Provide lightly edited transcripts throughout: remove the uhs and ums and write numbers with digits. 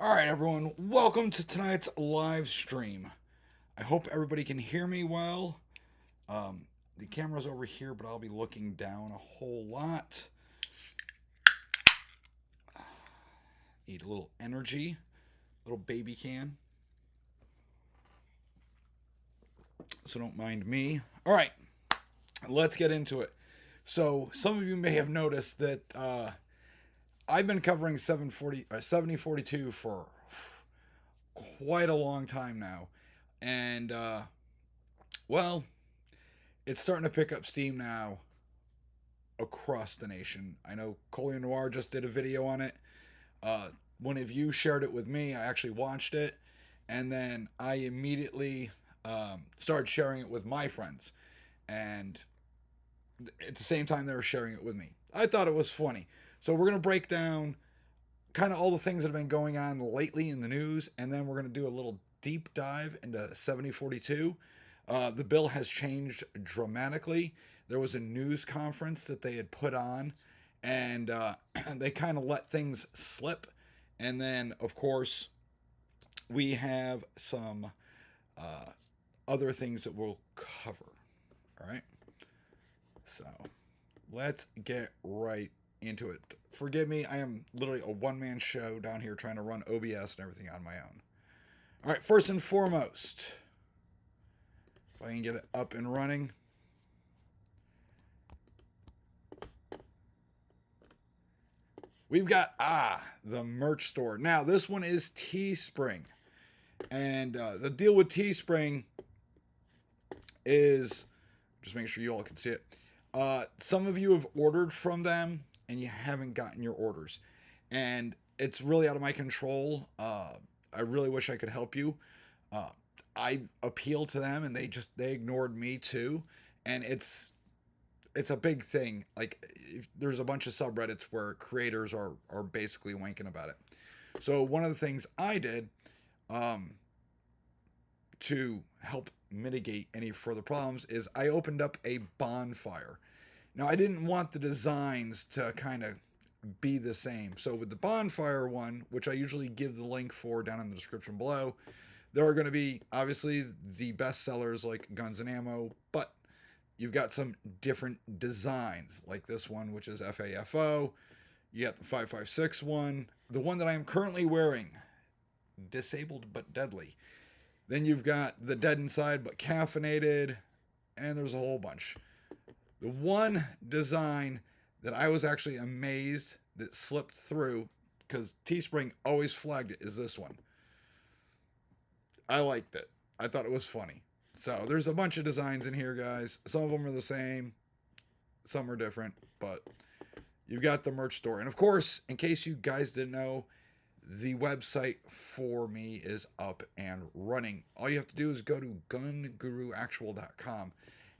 All right, everyone, welcome to tonight's live stream. I hope everybody can hear me well. The camera's over here, but I'll be looking down a whole lot. Need a little energy, little baby can. So don't mind me. All right, let's get into it. So some of you may have noticed that I've been covering 7042 for quite a long time now, and well, it's starting to pick up steam now across the nation. I know Collier Noir just did a video on it. One of you shared it with me. I actually watched it, and then I immediately started sharing it with my friends, and at the same time they were sharing it with me. I thought it was funny. So we're gonna break down kind of all the things that have been going on lately in the news, and then we're gonna do a little deep dive into 7042. The bill has changed dramatically. There was a news conference that they had put on, and they kind of let things slip. And then, of course, we have some other things that we'll cover. All right. So let's get right into it. Forgive me, I am literally a one-man show down here trying to run OBS and everything on my own. All right, first and foremost, if I can get it up and running. We've got, the merch store. Now, this one is Teespring. And the deal with Teespring is, just making sure you all can see it. Some of you have ordered from them and you haven't gotten your orders. And it's really out of my control. I really wish I could help you. I appealed to them and they ignored me too. And it's a big thing. Like, there's a bunch of subreddits where creators are basically wanking about it. So one of the things I did to help mitigate any further problems is I opened up a bonfire. Now, I didn't want the designs to kind of be the same. So with the bonfire one, which I usually give the link for down in the description below, there are going to be obviously the best sellers like Guns and Ammo, but you've got some different designs like this one, which is FAFO. You got the 556 one, the one that I am currently wearing, disabled but deadly. Then you've got the dead inside but caffeinated, and there's a whole bunch. The one design that I was actually amazed that slipped through, because Teespring always flagged it, is this one. I liked it. I thought it was funny. So there's a bunch of designs in here, guys. Some of them are the same, some are different, but you've got the merch store. And of course, in case you guys didn't know, the website for me is up and running. All you have to do is go to gunguruactual.com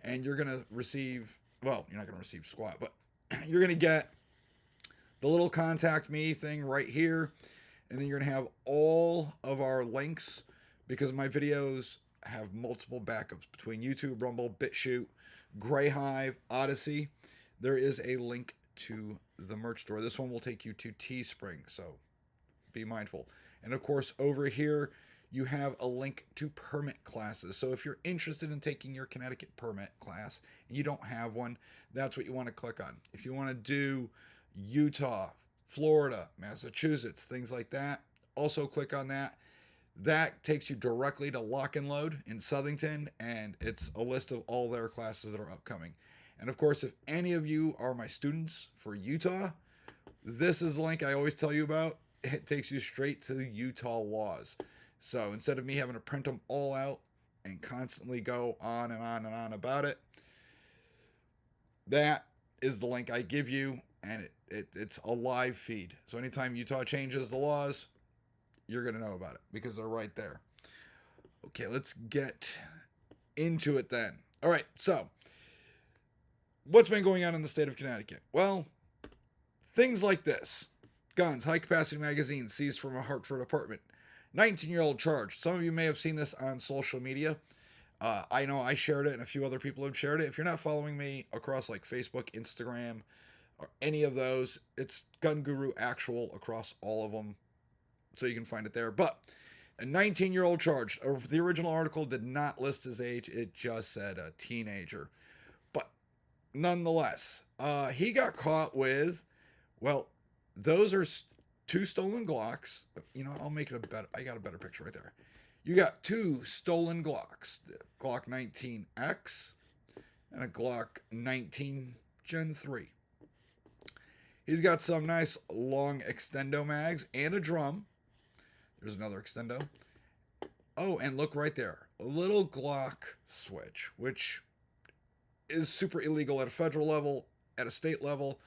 and you're going to receive, well, you're not going to receive squat, but you're going to get the little contact me thing right here. And then you're going to have all of our links, because my videos have multiple backups between YouTube, Rumble, BitChute, Greyhive, Odyssey. There is a link to the merch store. This one will take you to Teespring, so be mindful. And of course, over here, you have a link to permit classes. So if you're interested in taking your Connecticut permit class and you don't have one, that's what you want to click on. If you want to do Utah, Florida, Massachusetts, things like that, also click on that. That takes you directly to Lock and Load in Southington, and it's a list of all their classes that are upcoming. And of course, if any of you are my students for Utah, this is the link I always tell you about. It takes you straight to the Utah laws. So instead of me having to print them all out and constantly go on and on and on about it, that is the link I give you, and it's a live feed. So anytime Utah changes the laws, you're going to know about it because they're right there. Okay, let's get into it then. All right, so what's been going on in the state of Connecticut? Well, things like this. Guns, high-capacity magazine seized from a Hartford apartment. 19-year-old charged. Some of you may have seen this on social media. I know I shared it and a few other people have shared it. If you're not following me across like Facebook, Instagram, or any of those, it's Gun Guru Actual across all of them. So you can find it there. But a 19-year-old charged. The original article did not list his age. It just said a teenager. But nonetheless, he got caught with, well, those are two stolen Glocks. You know, I'll make it a better. I got a better picture right there. You got two stolen Glocks, the Glock 19X and a Glock 19 Gen 3. He's got some nice long extendo mags and a drum. There's another extendo. Oh, and look right there. A little Glock switch, which is super illegal at a federal level, at a state level.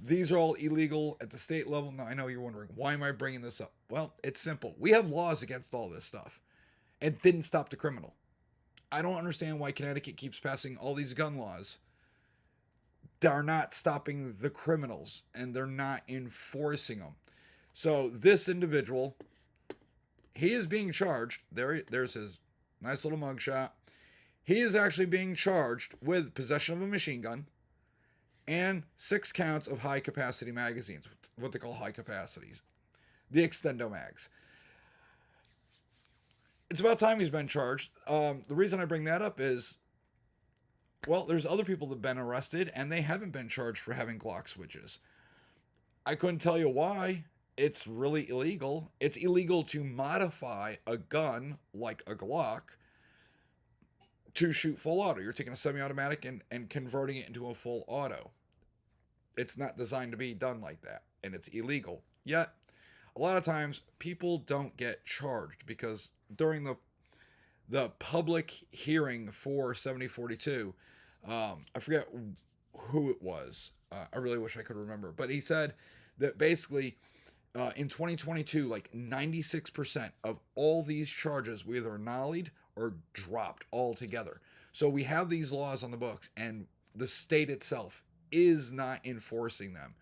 These are all illegal at the state level. Now, I know you're wondering, why am I bringing this up? Well, it's simple. We have laws against all this stuff. It didn't stop the criminal. I don't understand why Connecticut keeps passing all these gun laws that are not stopping the criminals and they're not enforcing them. So this individual, he is being charged. There's his nice little mugshot. He is actually being charged with possession of a machine gun and 6 counts of high capacity magazines, what they call high capacities, the extendo mags. It's about time he's been charged. The reason I bring that up is, well, there's other people that have been arrested and they haven't been charged for having Glock switches. I couldn't tell you why. It's really illegal. It's illegal to modify a gun like a Glock to shoot full auto. You're taking a semi-automatic and converting it into a full auto. It's not designed to be done like that, and it's illegal. Yet, a lot of times, people don't get charged because during the public hearing for 7042, I forget who it was. I really wish I could remember. But he said that basically in 2022, like 96% of all these charges were either nollied or dropped altogether. So we have these laws on the books and the state itself is not enforcing them.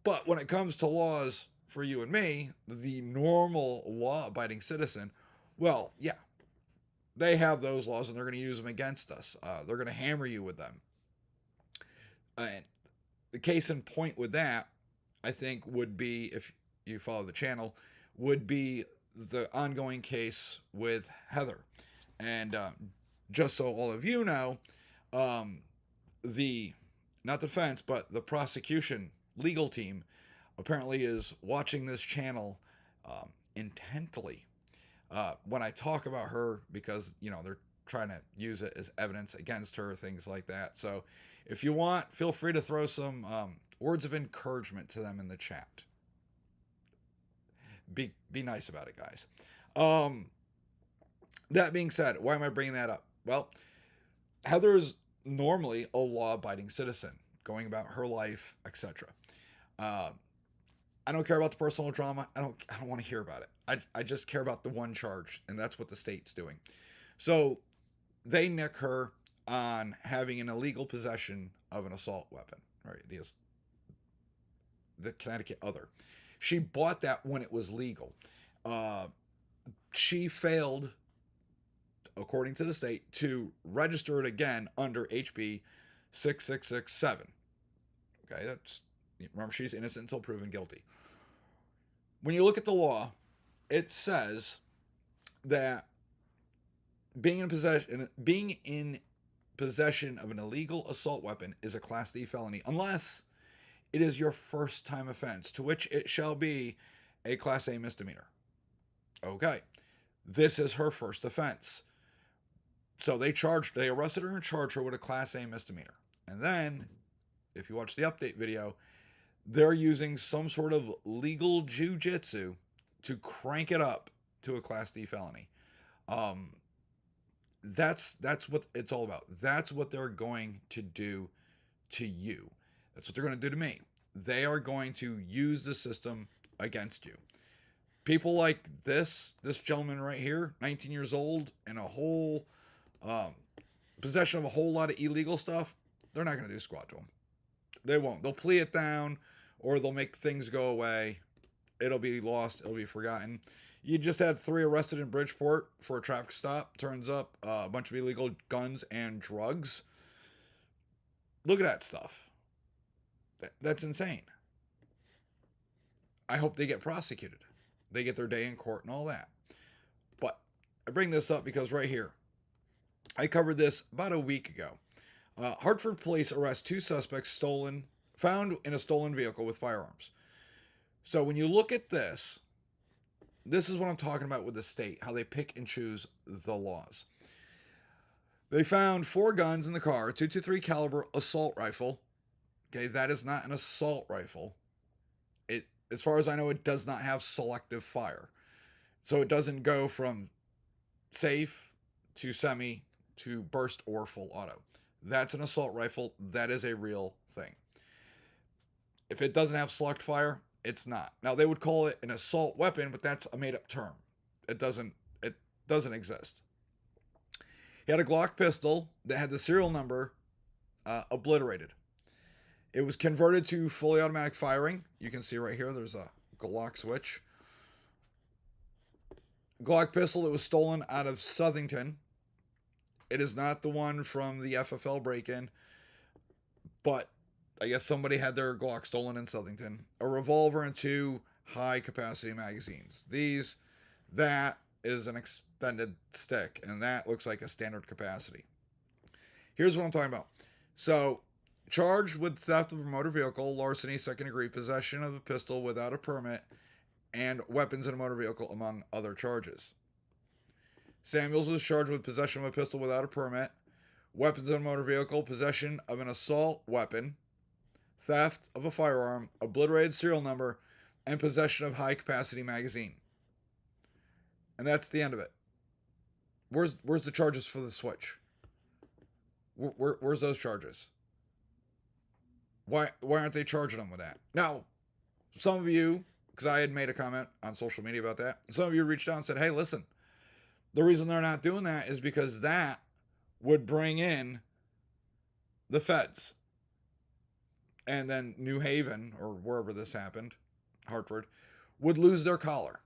But when it comes to laws for you and me, the normal law-abiding citizen, well, yeah, they have those laws and they're going to use them against us. They're going to hammer you with them. And the case in point with that, I think, would be, if you follow the channel, would be the ongoing case with Heather. And just so all of you know, the, not the defense, but the prosecution legal team apparently is watching this channel intently when I talk about her, because, you know, they're trying to use it as evidence against her, things like that. So if you want, feel free to throw some words of encouragement to them in the chat. Be nice about it, guys. That being said, why am I bringing that up? Well, Heather is normally a law-abiding citizen, going about her life, etc. I don't care about the personal drama. I don't want to hear about it. I just care about the one charge, and that's what the state's doing. So they nick her on having an illegal possession of an assault weapon, right? The Connecticut other. She bought that when it was legal. She failed, according to the state, to register it again under HB 6667. Okay, that's, remember, she's innocent until proven guilty. When you look at the law, it says that being in possession of an illegal assault weapon is a Class D felony, unless it is your first time offense, to which it shall be a Class A misdemeanor. Okay, this is her first offense. So they arrested her and charged her with a Class A misdemeanor. And then, if you watch the update video, they're using some sort of legal jujitsu to crank it up to a Class D felony. That's what it's all about. That's what they're going to do to you. That's what they're going to do to me. They are going to use the system against you. People like this gentleman right here, 19 years old, and a whole possession of a whole lot of illegal stuff, they're not going to do squat to him. They won't. They'll plea it down, or they'll make things go away. It'll be lost. It'll be forgotten. You just had 3 arrested in Bridgeport for a traffic stop. Turns up a bunch of illegal guns and drugs. Look at that stuff. That's insane. I hope they get prosecuted. They get their day in court and all that. But I bring this up because right here, I covered this about a week ago. Hartford police arrest 2 suspects found in a stolen vehicle with firearms. So when you look at this, this is what I'm talking about with the state, how they pick and choose the laws. They found 4 guns in the car, 223 caliber assault rifle. Okay, that is not an assault rifle. As far as I know, it does not have selective fire. So it doesn't go from safe to semi to burst or full auto. That's an assault rifle. That is a real thing. If it doesn't have select fire, it's not. Now they would call it an assault weapon, but that's a made-up term. It doesn't exist. He had a Glock pistol that had the serial number obliterated. It was converted to fully automatic firing. You can see right here, there's a Glock switch. Glock pistol that was stolen out of Southington. It is not the one from the FFL break-in, but I guess somebody had their Glock stolen in Southington. A revolver and 2 high-capacity magazines. That is an extended stick, and that looks like a standard capacity. Here's what I'm talking about. So, charged with theft of a motor vehicle, larceny, second degree, possession of a pistol without a permit, and weapons in a motor vehicle, among other charges. Samuels was charged with possession of a pistol without a permit, weapons in a motor vehicle, possession of an assault weapon, theft of a firearm, obliterated serial number, and possession of high-capacity magazine. And that's the end of it. Where's the charges for the switch? Where's those charges? Why aren't they charging them with that? Now, some of you, because I had made a comment on social media about that, some of you reached out and said, hey, listen, the reason they're not doing that is because that would bring in the feds. And then New Haven, or wherever this happened, Hartford, would lose their collar.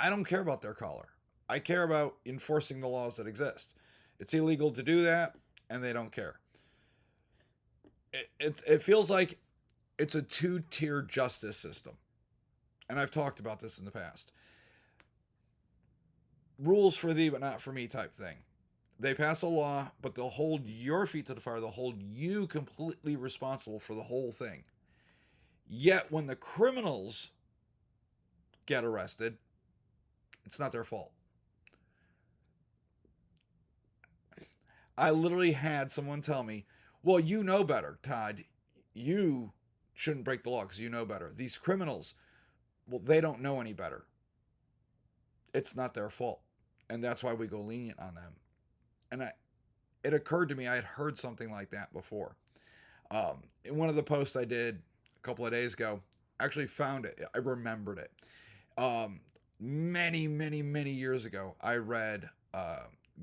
I don't care about their collar. I care about enforcing the laws that exist. It's illegal to do that, and they don't care. It feels like it's a 2-tier justice system. And I've talked about this in the past. Rules for thee, but not for me type thing. They pass a law, but they'll hold your feet to the fire. They'll hold you completely responsible for the whole thing. Yet when the criminals get arrested, it's not their fault. I literally had someone tell me, well, you know better, Todd. You shouldn't break the law because you know better. These criminals, well, they don't know any better. It's not their fault. And that's why we go lenient on them. And it occurred to me, I had heard something like that before. In one of the posts I did a couple of days ago, I actually found it. I remembered it. Many, many, many years ago, I read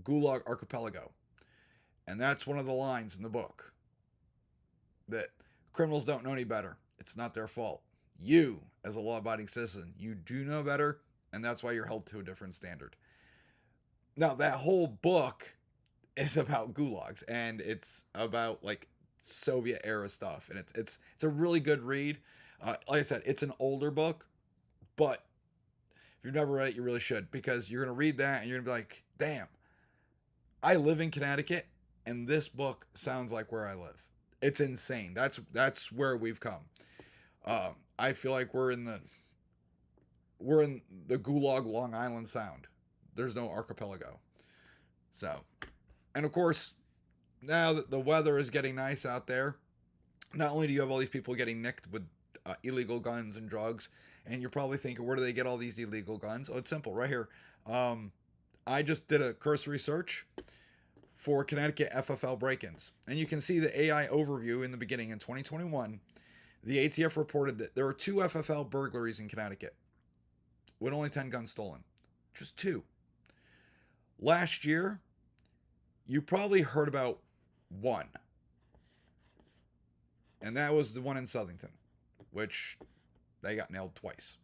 Gulag Archipelago. And that's one of the lines in the book. That criminals don't know any better. It's not their fault. You, as a law-abiding citizen, you do know better, and that's why you're held to a different standard. Now, that whole book is about gulags, and it's about like Soviet era stuff, and it's a really good read. Like I said, it's an older book, but if you've never read it, you really should, because you're gonna read that and you're gonna be like, damn, I live in Connecticut, and this book sounds like where I live. It's insane. That's where we've come. I feel like we're in the Gulag Long Island Sound. There's no archipelago. So, and of course, now that the weather is getting nice out there, not only do you have all these people getting nicked with illegal guns and drugs, and you're probably thinking, where do they get all these illegal guns? Oh, it's simple, right here. I just did a cursory search for Connecticut FFL break-ins, and you can see the AI overview in the beginning. In 2021, the ATF reported that there were 2 FFL burglaries in Connecticut with only 10 guns stolen. Just 2. Last year, you probably heard about 1. And that was the one in Southington, which they got nailed twice.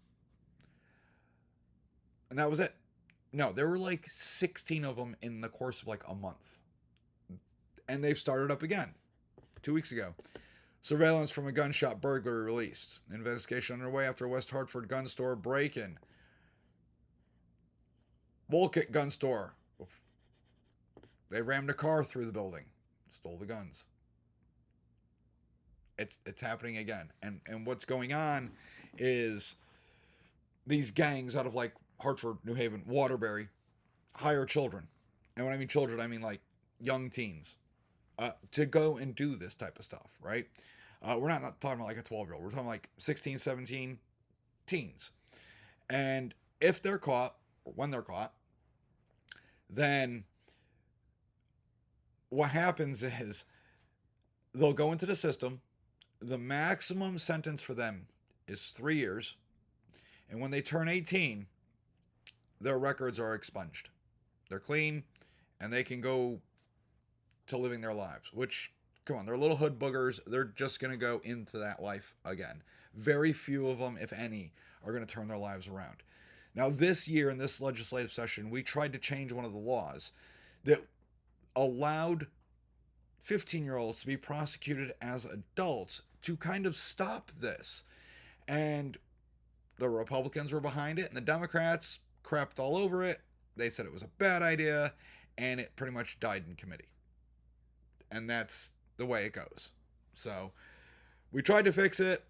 And that was it. No, there were like 16 of them in the course of like a month. And they've started up again 2 weeks ago. Surveillance from a gun shop burglary released. Investigation underway after a West Hartford gun store break-in. Wolcott gun store. They rammed a car through the building, stole the guns. It's happening again. And what's going on is these gangs out of like Hartford, New Haven, Waterbury hire children. And when I mean children, I mean like young teens to go and do this type of stuff, right? We're not talking about like a 12-year-old. We're talking like 16, 17 teens. And if they're caught, or when they're caught, then what happens is they'll go into the system. The maximum sentence for them is 3 years. And when they turn 18, their records are expunged. They're clean, and they can go to living their lives, which, come on, they're little hood boogers. They're just going to go into that life again. Very few of them, if any, are going to turn their lives around. Now, this year in this legislative session, we tried to change one of the laws that allowed 15-year-olds to be prosecuted as adults to kind of stop this. And the Republicans were behind it, and the Democrats crapped all over it. They said it was a bad idea, and it pretty much died in committee. And that's the way it goes. So we tried to fix it,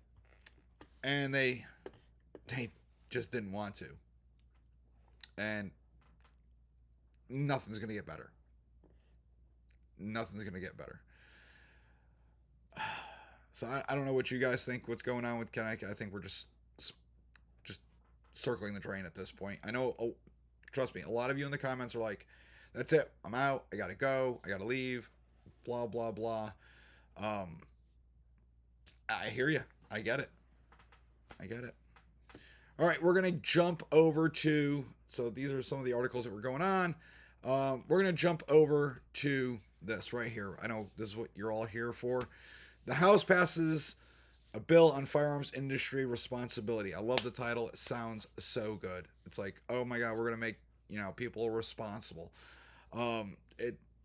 and they just didn't want to. And nothing's going to get better. Nothing's going to get better. So I don't know what you guys think, what's going on with Connecticut. I think we're just circling the drain at this point. I know, trust me, a lot of you in the comments are like, that's it, I'm out, I gotta go, I gotta leave, blah, blah, blah. I hear you. I get it. All right, we're going to jump over to, so these are some of the articles that were going on. We're going to jump over to this right here. I know this is what you're all here for. The House passes a bill on firearms industry responsibility. I love the title. It sounds so good. It's like, oh my God, we're going to make, people responsible.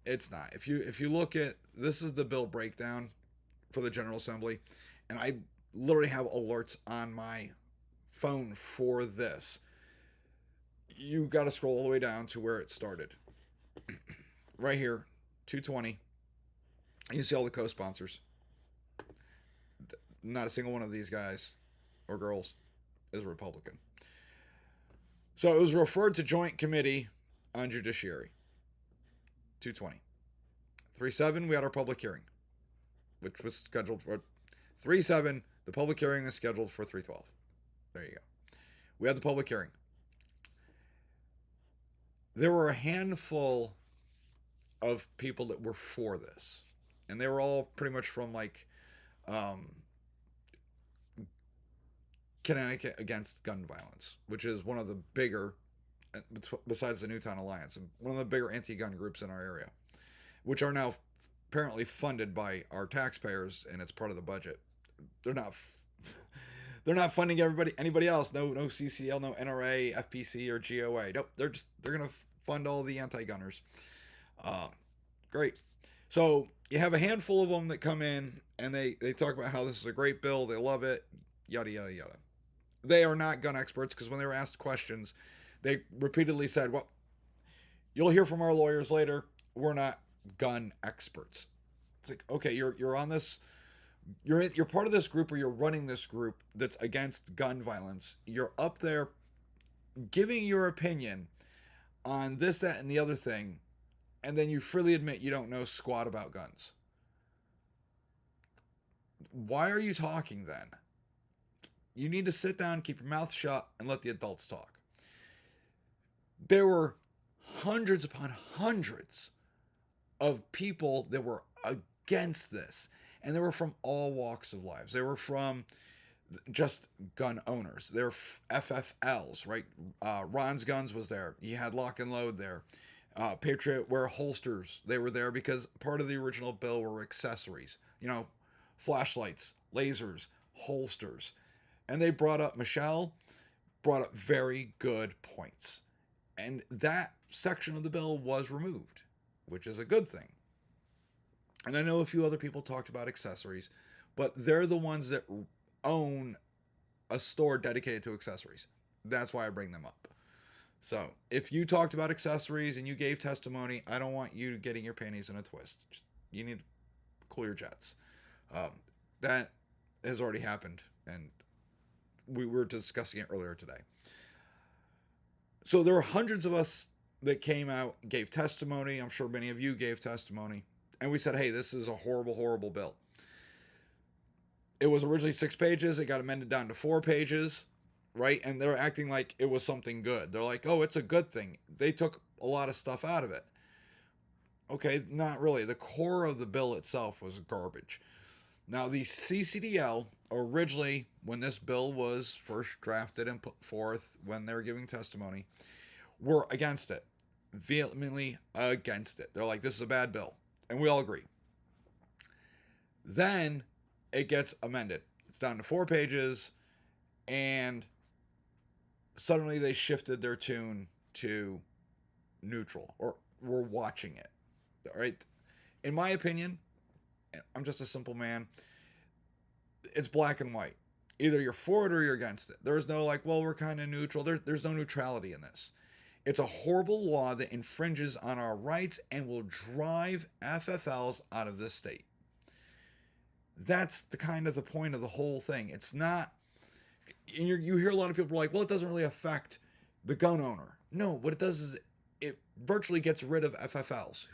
It's not. If you look at, this is the bill breakdown for the General Assembly, and I literally have alerts on my phone for this. You got to scroll all the way down to where it started. Right here, 220. You see all the co-sponsors. Not a single one of these guys or girls is a Republican. So it was referred to Joint Committee on Judiciary. 220. 3-7, we had our public hearing, which was scheduled for 3-7. The public hearing is scheduled for 3-12. There you go. We had the public hearing. There were a handful of people that were for this, and they were all pretty much from like Connecticut Against Gun Violence, which is one of the bigger, besides the Newtown Alliance, one of the bigger anti-gun groups in our area, which are now apparently funded by our taxpayers, and it's part of the budget. They're not funding anybody else. No CCL, no NRA, FPC, or GOA. Nope, they're gonna fund all the anti-gunners. Great. So you have a handful of them that come in and they talk about how this is a great bill. They love it. Yada yada yada. They are not gun experts, because when they were asked questions, they repeatedly said, "Well, you'll hear from our lawyers later. We're not gun experts." It's like, okay, you're on this. You're part of this group, or you're running this group that's against gun violence. You're up there giving your opinion on this, that, and the other thing, and then you freely admit you don't know squat about guns. Why are you talking then? You need to sit down, keep your mouth shut, and let the adults talk. There were hundreds upon hundreds of people that were against this. And they were from all walks of lives. They were from just gun owners. They were FFLs, right? Ron's Guns was there. He had Lock and Load there. Patriot Wear holsters. They were there because part of the original bill were accessories. Flashlights, lasers, holsters. And they Michelle brought up very good points. And that section of the bill was removed, which is a good thing. And I know a few other people talked about accessories, but they're the ones that own a store dedicated to accessories. That's why I bring them up. So if you talked about accessories and you gave testimony, I don't want you getting your panties in a twist. Just, you need to cool your jets. Um, that has already happened, and we were discussing it earlier today. So there were hundreds of us that came out, gave testimony. I'm sure many of you gave testimony. And we said, hey, this is a horrible, horrible bill. It was originally 6 pages. It got amended down to 4 pages, right? And they're acting like it was something good. They're like, oh, it's a good thing. They took a lot of stuff out of it. Okay, not really. The core of the bill itself was garbage. Now, the CCDL, originally, when this bill was first drafted and put forth, when they were giving testimony, were against it. Vehemently against it. They're like, this is a bad bill. And we all agree. Then it gets amended. It's down to 4 pages, and suddenly they shifted their tune to neutral, or we're watching it. All right? In my opinion, I'm just a simple man. It's black and white. Either you're for it or you're against it. There's no like, well, we're kind of neutral. There's no neutrality in this. It's a horrible law that infringes on our rights and will drive FFLs out of this state. That's the kind of the point of the whole thing. It's not, and you hear a lot of people like, well, it doesn't really affect the gun owner. No, what it does is it virtually gets rid of FFLs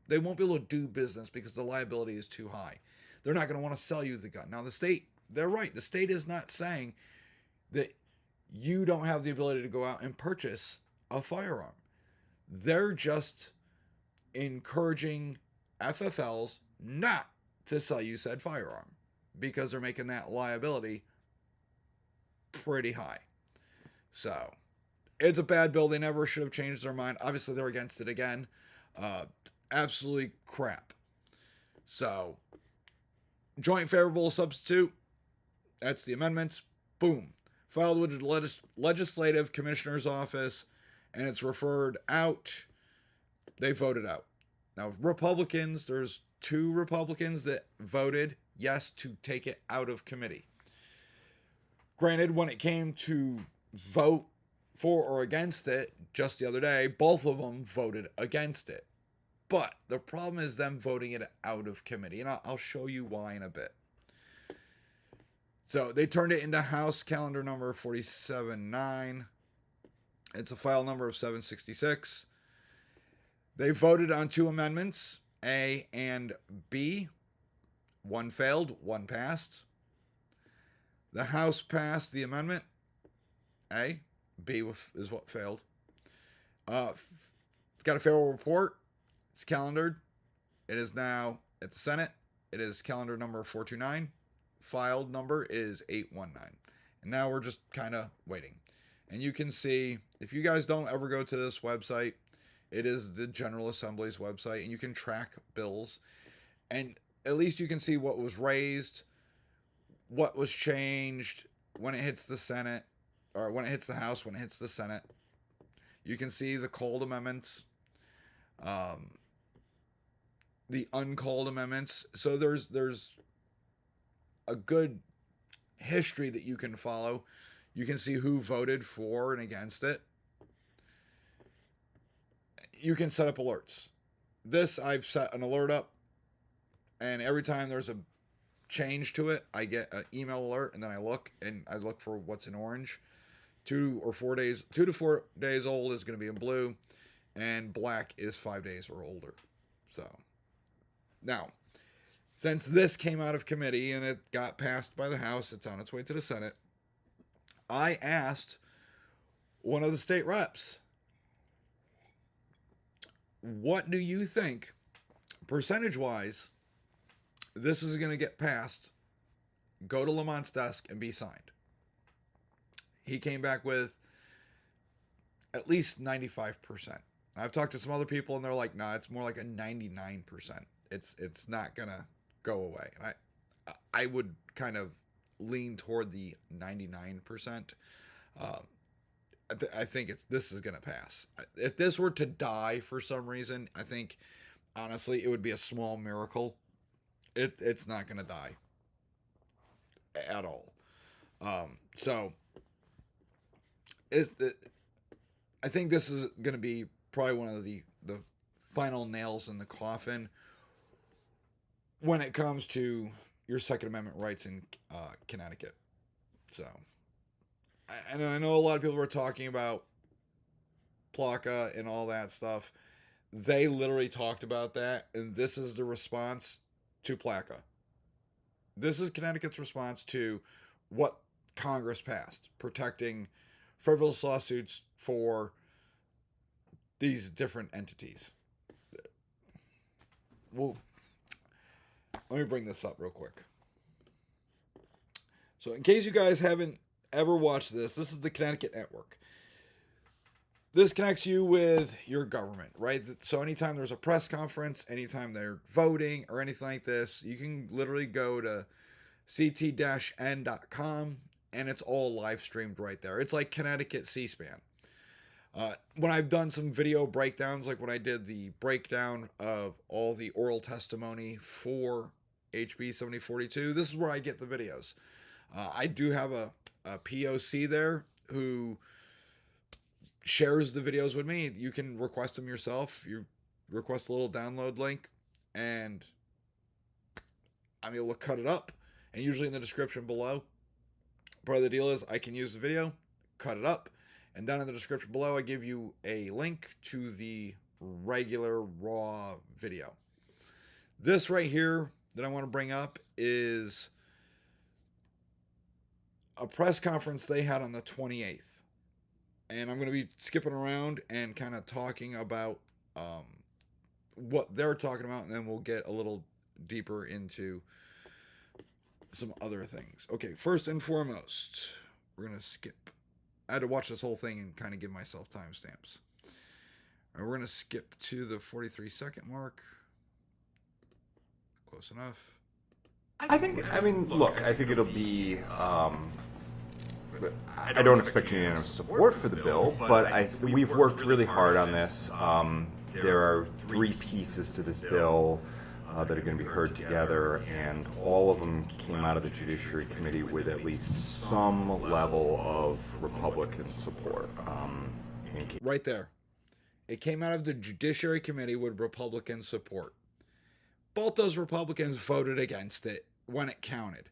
they won't be able to do business because the liability is too high. They're not going to want to sell you the gun. Now, the state, they're right. The state is not saying that you don't have the ability to go out and purchase a firearm. They're just encouraging FFLs not to sell you said firearm because they're making that liability pretty high. So it's a bad bill. They never should have changed their mind. Obviously, they're against it again. Absolutely crap. So joint favorable substitute. That's the amendments. Boom. Filed with the Legislative Commissioner's Office, and it's referred out. They voted out. Now, Republicans, there's 2 Republicans that voted yes to take it out of committee. Granted, when it came to vote for or against it just the other day, both of them voted against it. But the problem is them voting it out of committee, and I'll show you why in a bit. So they turned it into House Calendar number 47-9. It's a file number of 766. They voted on 2 amendments, A and B. 1 failed, 1 passed. The House passed the amendment, A. B is what failed. Got a favorable report. It's calendared. It is now at the Senate. It is calendar number 429. Filed number is 819. And now we're just kind of waiting. And you can see, if you guys don't ever go to this website, it is the General Assembly's website, and you can track bills. And at least you can see what was raised, what was changed when it hits the Senate, or when it hits the House, when it hits the Senate. You can see the called amendments, the uncalled amendments. So there's a good history that you can follow. You can see who voted for and against it. You can set up alerts. This, I've set an alert up, and every time there's a change to it, I get an email alert, and then I look for what's in orange. 2 to 4 days old is going to be in blue, and black is 5 days or older. So now, since this came out of committee and it got passed by the House, it's on its way to the Senate. I asked one of the state reps, what do you think, percentage-wise, this is going to get passed, go to Lamont's desk, and be signed? He came back with at least 95%. I've talked to some other people, and they're like, nah, it's more like a 99%. It's not going to go away. And I would kind of lean toward the 99%. I think this is going to pass. If this were to die for some reason, I think, honestly, it would be a small miracle. It's not going to die. at all. So I think this is going to be probably one of the final nails in the coffin when it comes to your Second Amendment rights in Connecticut. So, and I know a lot of people were talking about Plaka and all that stuff. They literally talked about that, and this is the response to Plaka. This is Connecticut's response to what Congress passed, protecting frivolous lawsuits for these different entities. Well, let me bring this up real quick. So, in case you guys haven't ever watched this is the Connecticut Network. This connects you with your government, right? So anytime there's a press conference, anytime they're voting or anything like this, you can literally go to ct-n.com and it's all live streamed right there. It's like Connecticut C-SPAN. When I've done some video breakdowns, like when I did the breakdown of all the oral testimony for HB 7042, this is where I get the videos. I do have a POC there who shares the videos with me. You can request them yourself. You request a little download link and I'm able to cut it up. And usually in the description below, part of the deal is I can use the video, cut it up, and down in the description below I give you a link to the regular raw video. This right here that I want to bring up is a press conference they had on the 28th. And I'm going to be skipping around and kind of talking about what they're talking about, and then we'll get a little deeper into some other things. Okay, first and foremost, we're going to skip. I had to watch this whole thing and kind of give myself timestamps. All right, we're going to skip to the 43-second mark. Close enough. I think it'll be... I don't expect unanimous support for the bill, but we've worked really hard on this. There are 3 pieces to this bill that are going to be heard together, and all of them came out of the Judiciary Committee with at least some level of Republican support. Right there. It came out of the Judiciary Committee with Republican support. Both those Republicans voted against it when it counted,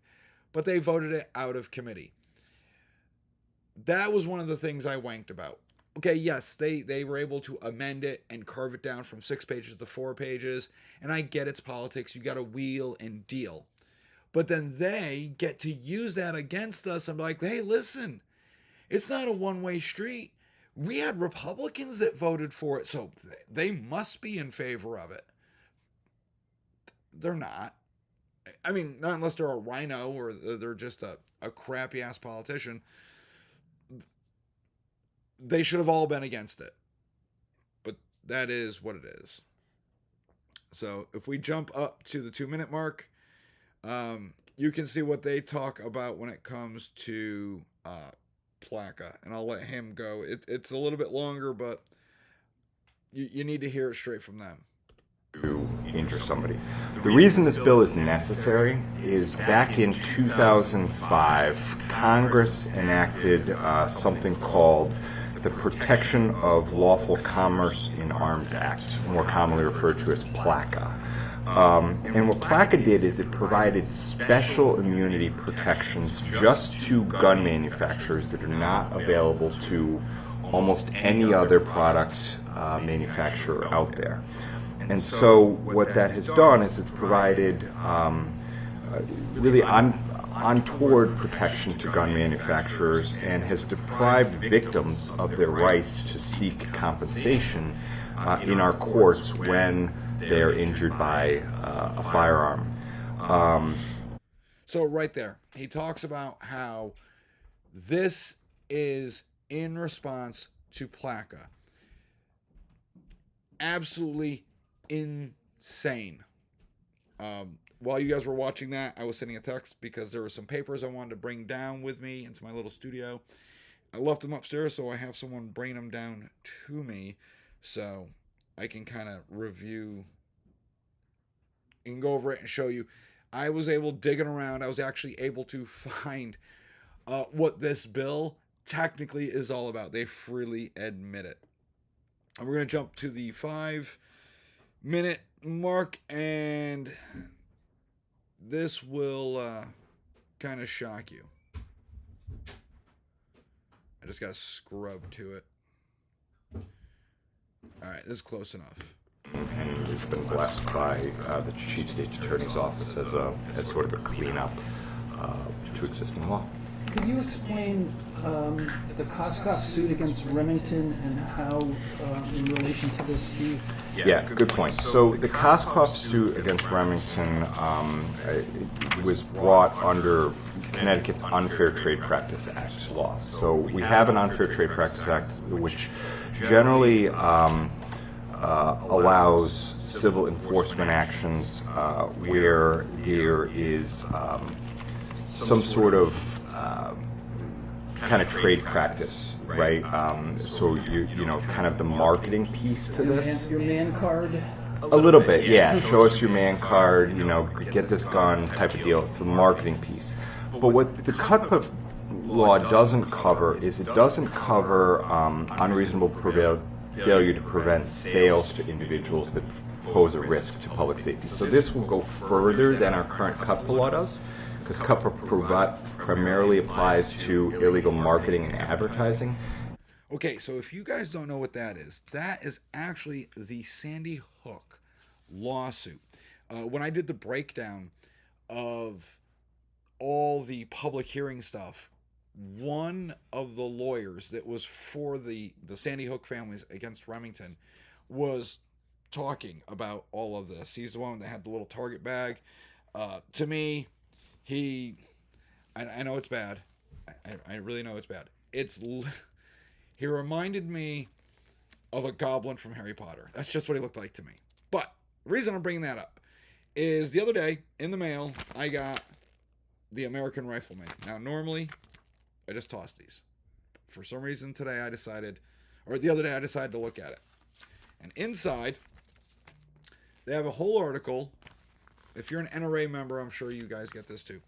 but they voted it out of committee. That was one of the things I wanked about. Okay, yes, they were able to amend it and carve it down from 6 pages to 4 pages. And I get it's politics. You got to wheel and deal. But then they get to use that against us and be like, hey, listen, it's not a one-way street. We had Republicans that voted for it, so they must be in favor of it. They're not. I mean, not unless they're a rhino or they're just a crappy-ass politician. They should have all been against it. But that is what it is. So if we jump up to the 2-minute mark, you can see what they talk about when it comes to Plaka. And I'll let him go. It's a little bit longer, but you need to hear it straight from them. To injure somebody. The reason this bill is necessary is back in 2005, Congress enacted something called the Protection of Lawful Commerce in Arms Act, more commonly referred to as PLACA. And what PLACA did is it provided special immunity protections just to gun manufacturers that are not available to almost any other product manufacturer out there. And so what that has done is it's provided really untoward protection to gun manufacturers and has deprived victims of their rights to seek compensation in our courts when they are injured by a firearm. So right there, he talks about how this is in response to Plaka. Absolutely insane. While you guys were watching that, I was sending a text because there were some papers I wanted to bring down with me into my little studio. I left them upstairs, so I have someone bring them down to me so I can kind of review and go over it and show you. I was able, digging around, I was actually able to find what this bill technically is all about. They freely admit it. And we're going to jump to the 5-minute mark, and this will kind of shock you. I just got to scrub to it. All right, this is close enough. And it's been blessed by the Chief State's Attorney's Office as sort of a cleanup to existing law. Could you explain the Koskoff suit against Remington and how, in relation to this, he... Yeah, good point. So the Koskoff suit against Remington was brought under Connecticut's Unfair Trade Practice Act law. So we have an Unfair Trade Practice Act which generally allows civil enforcement actions where there is some sort of kind of trade practice, right? So you know, kind of the marketing piece to this. Your man card? A little bit, yeah. Show us your man card, you know, get this gun type of deal. It's the marketing piece. But what the CUTPA law doesn't cover is it doesn't cover unreasonable failure to prevent sales to individuals that pose a risk to public safety. So this will go further than our current CUTPA law does, because CUTPA primarily applies to illegal marketing and advertising. Okay, so if you guys don't know what that is actually the Sandy Hook lawsuit. When I did the breakdown of all the public hearing stuff, one of the lawyers that was for the Sandy Hook families against Remington was talking about all of this. He's the one that had the little Target bag. To me, I know it's bad. I really know it's bad. He reminded me of a goblin from Harry Potter. That's just what he looked like to me. But the reason I'm bringing that up is the other day in the mail, I got the American Rifleman. Now, normally, I just toss these. For some reason today the other day I decided to look at it. And inside, they have a whole article. If you're an NRA member, I'm sure you guys get this too.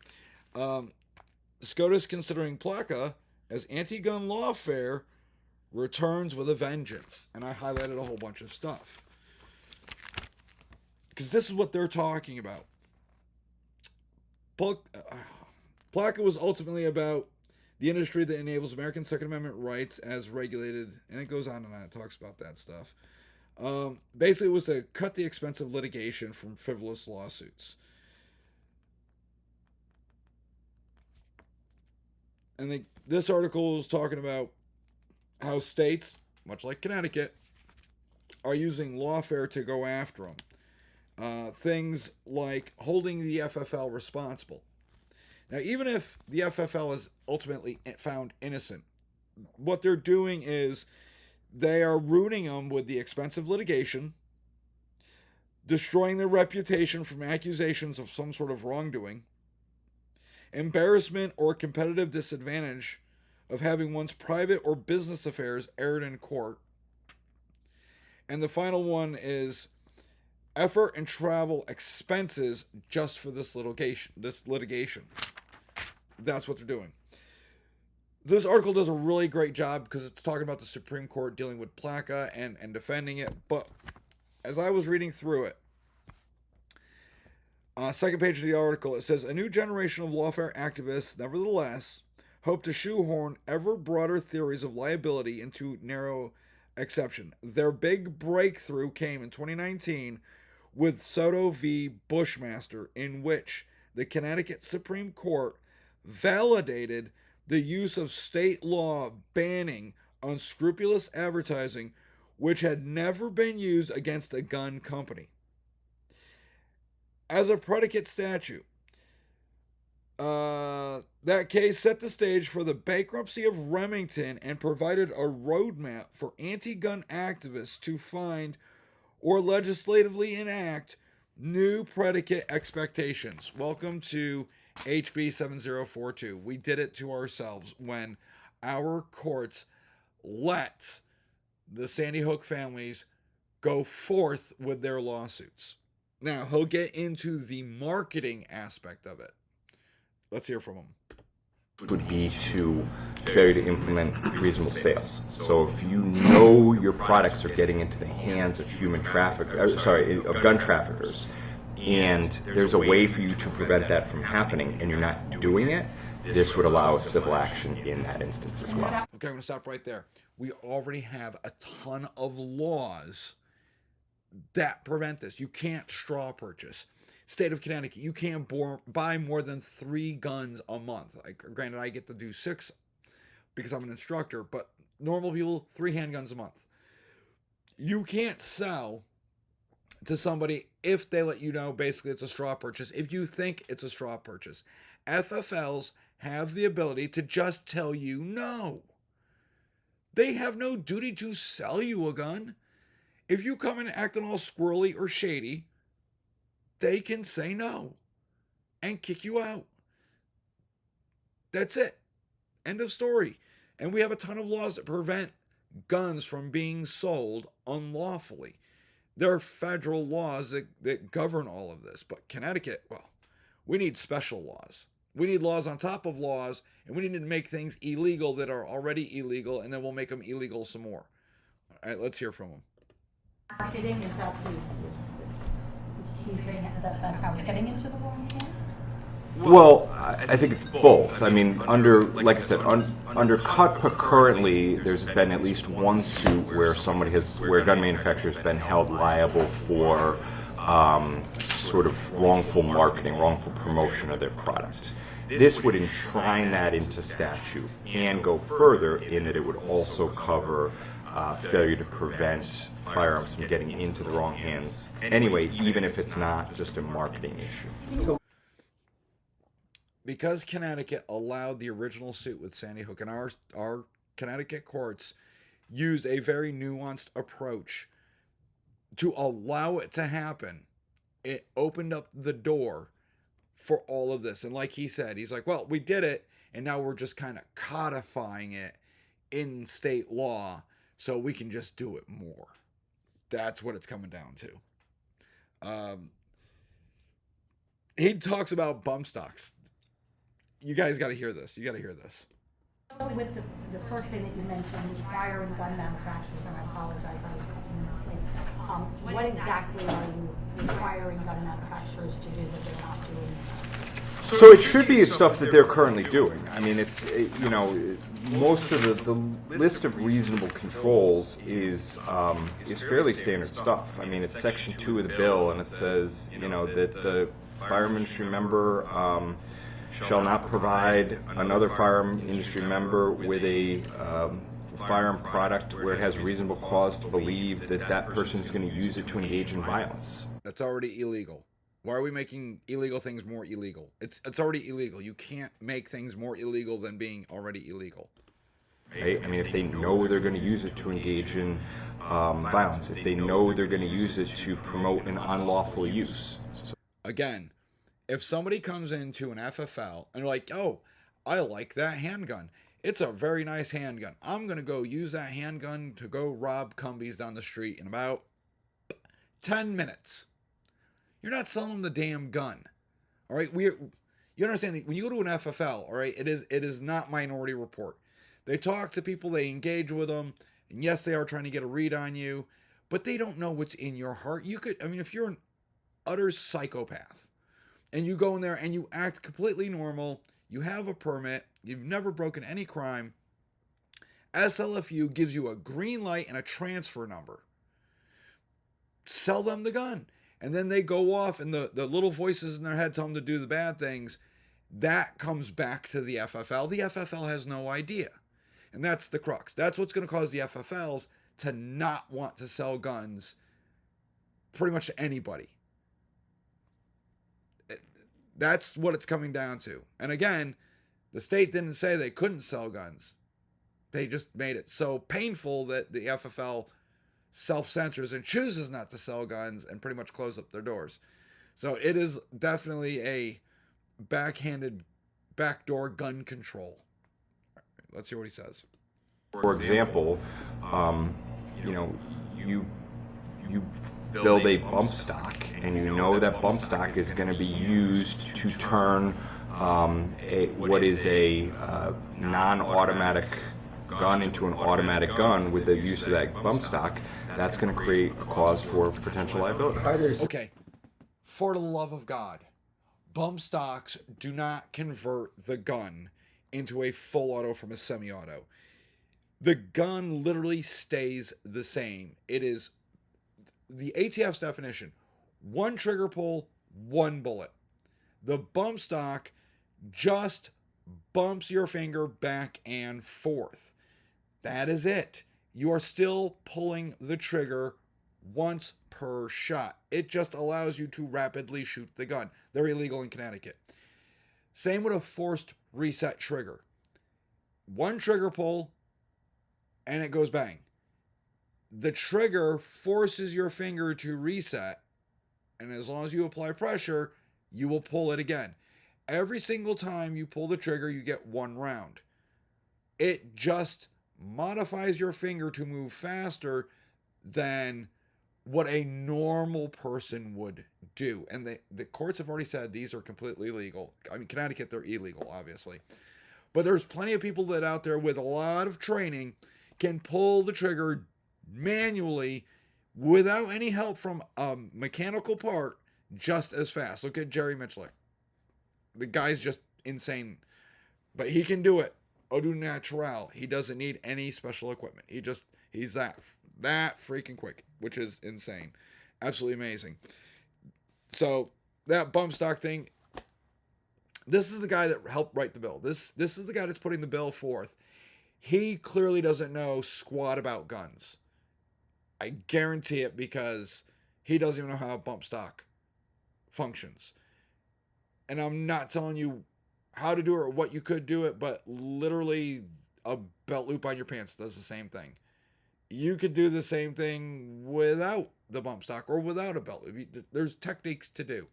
SCOTUS considering PLCA as anti-gun lawfare returns with a vengeance. And I highlighted a whole bunch of stuff. Because this is what they're talking about. PLCA was ultimately about the industry that enables American Second Amendment rights as regulated, and it goes on and on. It talks about that stuff. Basically, it was to cut the expense of litigation from frivolous lawsuits. And this article is talking about how states, much like Connecticut, are using lawfare to go after them. Things like holding the FFL responsible. Now, even if the FFL is ultimately found innocent, what they're doing is they are ruining them with the expensive litigation, destroying their reputation from accusations of some sort of wrongdoing, embarrassment or competitive disadvantage of having one's private or business affairs aired in court. And the final one is effort and travel expenses just for this litigation. That's what they're doing. This article does a really great job because it's talking about the Supreme Court dealing with PLCA and defending it. But as I was reading through it, second page of the article, it says, a new generation of lawfare activists, nevertheless, hope to shoehorn ever broader theories of liability into narrow exception. Their big breakthrough came in 2019 with Soto v. Bushmaster, in which the Connecticut Supreme Court validated the use of state law banning unscrupulous advertising, which had never been used against a gun company. As a predicate statute, that case set the stage for the bankruptcy of Remington and provided a roadmap for anti-gun activists to find or legislatively enact new predicate expectations. Welcome to HB 7042. We did it to ourselves when our courts let the Sandy Hook families go forth with their lawsuits. Now, he'll get into the marketing aspect of it. Let's hear from him. Would be to failure to implement reasonable sales. So if you know your products are getting into the hands of of gun traffickers, and there's a way for you to prevent that from happening, and you're not doing it, this would allow civil action in that instance as well. Okay, I'm going to stop right there. We already have a ton of laws that prevent this. You can't straw purchase. State of Connecticut, you can't buy more than 3 guns a month. Like, granted, I get to do 6 because I'm an instructor, but normal people, 3 handguns a month. You can't sell to somebody if they let you know basically it's a straw purchase, if you think it's a straw purchase. FFLs have the ability to just tell you no. They have no duty to sell you a gun. If you come in acting all squirrely or shady, they can say no and kick you out. That's it. End of story. And we have a ton of laws that prevent guns from being sold unlawfully. There are federal laws that govern all of this. But Connecticut, well, we need special laws. We need laws on top of laws, and we need to make things illegal that are already illegal, and then we'll make them illegal some more. All right, let's hear from them. Marketing, is that the key thing? That's how it's getting into the wrong hands? Well, I think it's both. I mean, like I said, under CUTPA currently, there's been at least one suit where where a gun manufacturer has been held liable for sort of wrongful marketing, wrongful promotion of their product. This would enshrine that into statute and go further in that it would also cover failure to prevent firearms from getting into the wrong hands anyway, even if it's not just a marketing issue. Because Connecticut allowed the original suit with Sandy Hook, and our Connecticut courts used a very nuanced approach to allow it to happen, it opened up the door for all of this. And like he said, he's like, well, we did it, and now we're just kind of codifying it in state law so we can just do it more. That's what it's coming down to. He talks about bump stocks. You guys got to hear this. You got to hear this. With the first thing that you mentioned, requiring gun manufacturers, and I apologize, I was cutting this late. What exactly are you requiring gun manufacturers to do that they're not doing? So it should be stuff that they're currently doing. I mean, most of the list of reasonable controls is fairly standard stuff. I mean, it's Section 2 of the bill, and it says, that the firearm industry member shall not provide another firearm industry member with a firearm product where it has reasonable cause to believe that that person is going to use it to engage in violence. That's already illegal. Why are we making illegal things more illegal? It's already illegal. You can't make things more illegal than being already illegal. Right? I mean, if they know they're going to use it to engage in violence, if they know they're going to use it to promote an unlawful use. Again, if somebody comes into an FFL and they're like, oh, I like that handgun. It's a very nice handgun. I'm going to go use that handgun to go rob Cumbies down the street in about 10 minutes. You're not selling them the damn gun. All right? You understand, when you go to an FFL, all right, it is not Minority Report. They talk to people, they engage with them, and yes, they are trying to get a read on you, but they don't know what's in your heart. If you're an utter psychopath, and you go in there and you act completely normal, you have a permit, you've never broken any crime, SLFU gives you a green light and a transfer number. Sell them the gun. And then they go off and the little voices in their head tell them to do the bad things. That comes back to the FFL. The FFL has no idea. And that's the crux. That's what's going to cause the FFLs to not want to sell guns pretty much to anybody. That's what it's coming down to. And again, the state didn't say they couldn't sell guns. They just made it so painful that the FFL self-censors and chooses not to sell guns and pretty much close up their doors. So it is definitely a backhanded backdoor gun control. Let's hear what he says. For example, you build a bump stock, and you know that bump stock is going to be used to turn what is a non-automatic gun into an automatic gun with the use of that bump stock, that's going to create a cause for potential liability. Okay, for the love of God, bump stocks do not convert the gun into a full auto from a semi-auto. The gun literally stays the same. It is the ATF's definition: one trigger pull, one bullet. The bump stock just bumps your finger back and forth. That is it. You are still pulling the trigger once per shot. It just allows you to rapidly shoot the gun. They're illegal in Connecticut. Same with a forced reset trigger. One trigger pull and it goes bang. The trigger forces your finger to reset, and as long as you apply pressure, you will pull it again. Every single time you pull the trigger, you get one round. It just modifies your finger to move faster than what a normal person would do. And the courts have already said these are completely illegal. I mean, Connecticut, they're illegal, obviously. But there's plenty of people that out there with a lot of training can pull the trigger manually without any help from a mechanical part just as fast. Look at Jerry Mitchell. The guy's just insane. But he can do it. Au natural. He doesn't need any special equipment. He's that freaking quick, which is insane. Absolutely amazing. So that bump stock thing, this is the guy that helped write the bill. This is the guy that's putting the bill forth. He clearly doesn't know squat about guns. I guarantee it, because he doesn't even know how a bump stock functions. And I'm not telling you how to do it or what you could do it, but literally a belt loop on your pants does the same thing. You could do the same thing without the bump stock or without a belt loop. There's techniques to do.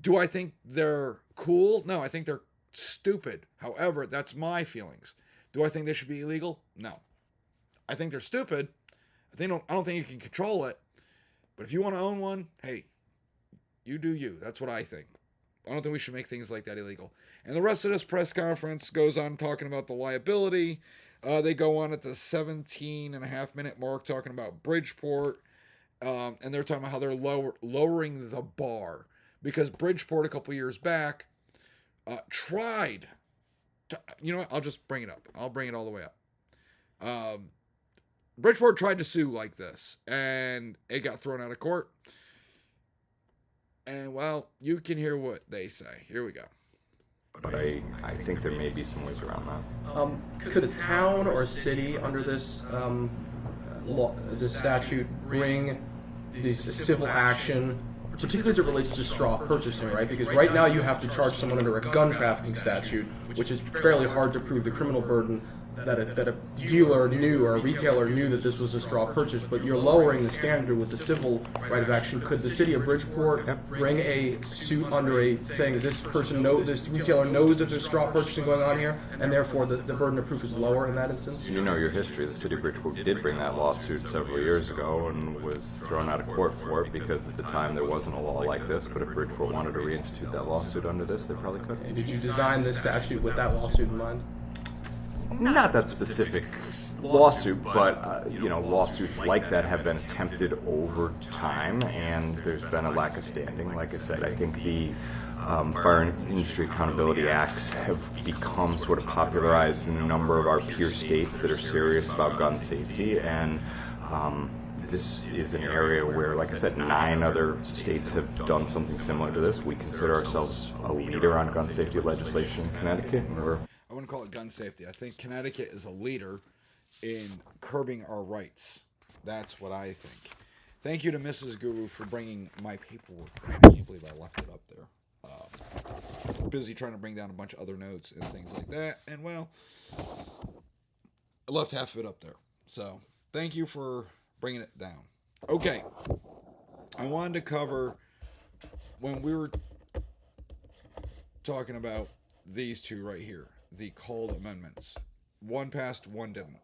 Do I think they're cool? No, I think they're stupid. However, that's my feelings. Do I think they should be illegal? No. I think they're stupid. I don't think you can control it. But if you want to own one, hey, you do you. That's what I think. I don't think we should make things like that illegal. And the rest of this press conference goes on talking about the liability. They go on at the 17.5-minute mark talking about Bridgeport. And they're talking about how they're lowering the bar. Because Bridgeport a couple years back tried to, you know what? I'll just bring it up. I'll bring it all the way up. Bridgeport tried to sue like this, and it got thrown out of court. And, well, you can hear what they say. Here we go. But I think there may be some ways around that. Could a town or a city under this this statute bring this civil action, particularly as it relates to straw purchasing, right? Because right now you have to charge someone under a gun trafficking statute, which is fairly hard to prove the criminal burden that a dealer knew or a retailer knew that this was a straw purchase, but you're lowering the standard with the civil right of action. Could the city of Bridgeport bring a suit under saying that this retailer knows that there's straw purchasing going on here, and therefore the burden of proof is lower in that instance? You know your history. The city of Bridgeport did bring that lawsuit several years ago and was thrown out of court for it because at the time there wasn't a law like this, but if Bridgeport wanted to reinstitute that lawsuit under this, they probably could. And did you design this statute with that lawsuit in mind? Not that specific lawsuit, but lawsuits like that have been attempted over time, and there's been a lack of standing. Like I said, I think the Fire Industry Accountability Acts have become sort of popularized in a number of our peer states that are serious about gun safety, and this is an area where, like I said, 9 other states have done something similar to this. We consider ourselves a leader on gun safety legislation in Connecticut, and I wouldn't call it gun safety. I think Connecticut is a leader in curbing our rights. That's what I think. Thank you to Mrs. Guru for bringing my paperwork. I can't believe I left it up there. Busy trying to bring down a bunch of other notes and things like that. And, well, I left half of it up there. So, thank you for bringing it down. Okay. I wanted to cover when we were talking about these two right here. The called amendments. One passed, one didn't.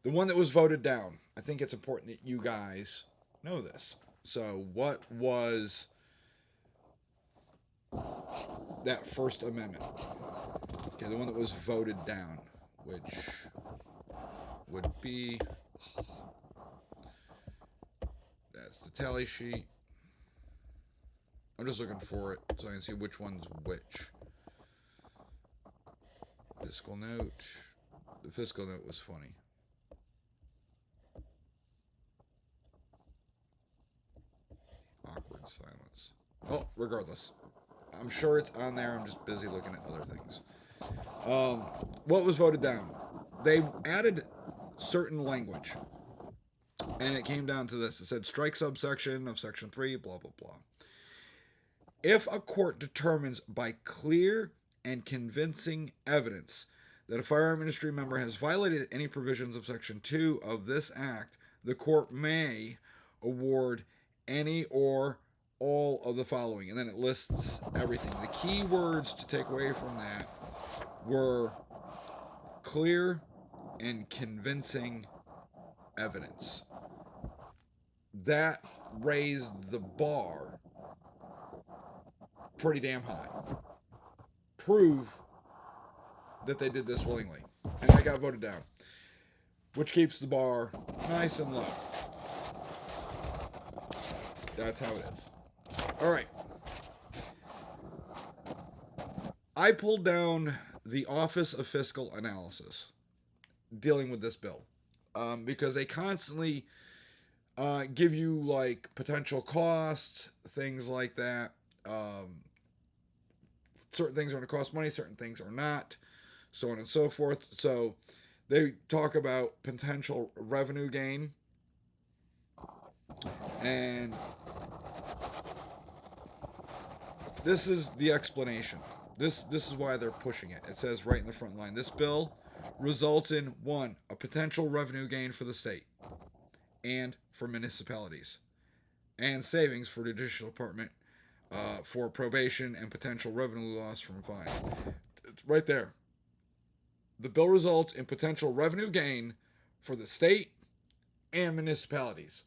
The one that was voted down, I think it's important that you guys know this. So what was that First Amendment? Okay, the one that was voted down, which would be, that's the tally sheet. I'm just looking for it so I can see which one's which. Fiscal note. The fiscal note was funny. Awkward silence. Oh, regardless. I'm sure it's on there. I'm just busy looking at other things. What was voted down? They added certain language. And it came down to this. It said strike subsection of section 3, blah, blah, blah. If a court determines by clear and convincing evidence that a firearm industry member has violated any provisions of section 2 of this act, the court may award any or all of the following. And then it lists everything. The key words to take away from that were clear and convincing evidence. That raised the bar pretty damn high. Prove that they did this willingly. And they got voted down, which keeps the bar nice and low. That's how it is. All right. I pulled down the Office of Fiscal Analysis dealing with this bill because they constantly give you like potential costs, things like that. Certain things are going to cost money, certain things are not, so on and so forth. So they talk about potential revenue gain, and this is the explanation. This is why they're pushing it. It says right in the front line, this bill results in 1, a potential revenue gain for the state and for municipalities, and savings for the Judicial Department for probation and potential revenue loss from fines. It's right there. The bill results in potential revenue gain for the state and municipalities.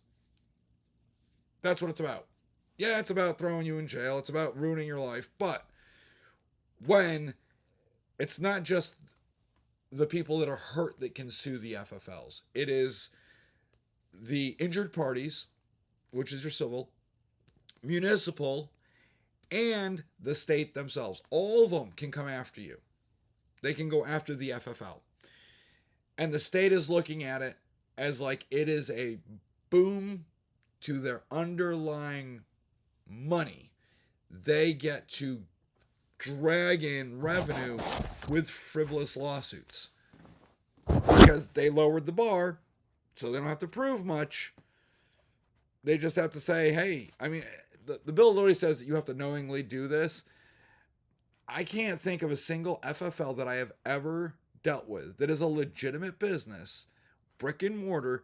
That's what it's about. Yeah, it's about throwing you in jail. It's about ruining your life. But when it's not just the people that are hurt that can sue the FFLs, it is the injured parties, which is your civil, municipal, and the state themselves. All of them can come after you. They can go after the FFL. And the state is looking at it as like it is a boom to their underlying money. They get to drag in revenue with frivolous lawsuits because they lowered the bar, so they don't have to prove much. They just have to say, hey, I mean, the bill literally says that you have to knowingly do this. I can't think of a single FFL that I have ever dealt with that is a legitimate business, brick and mortar,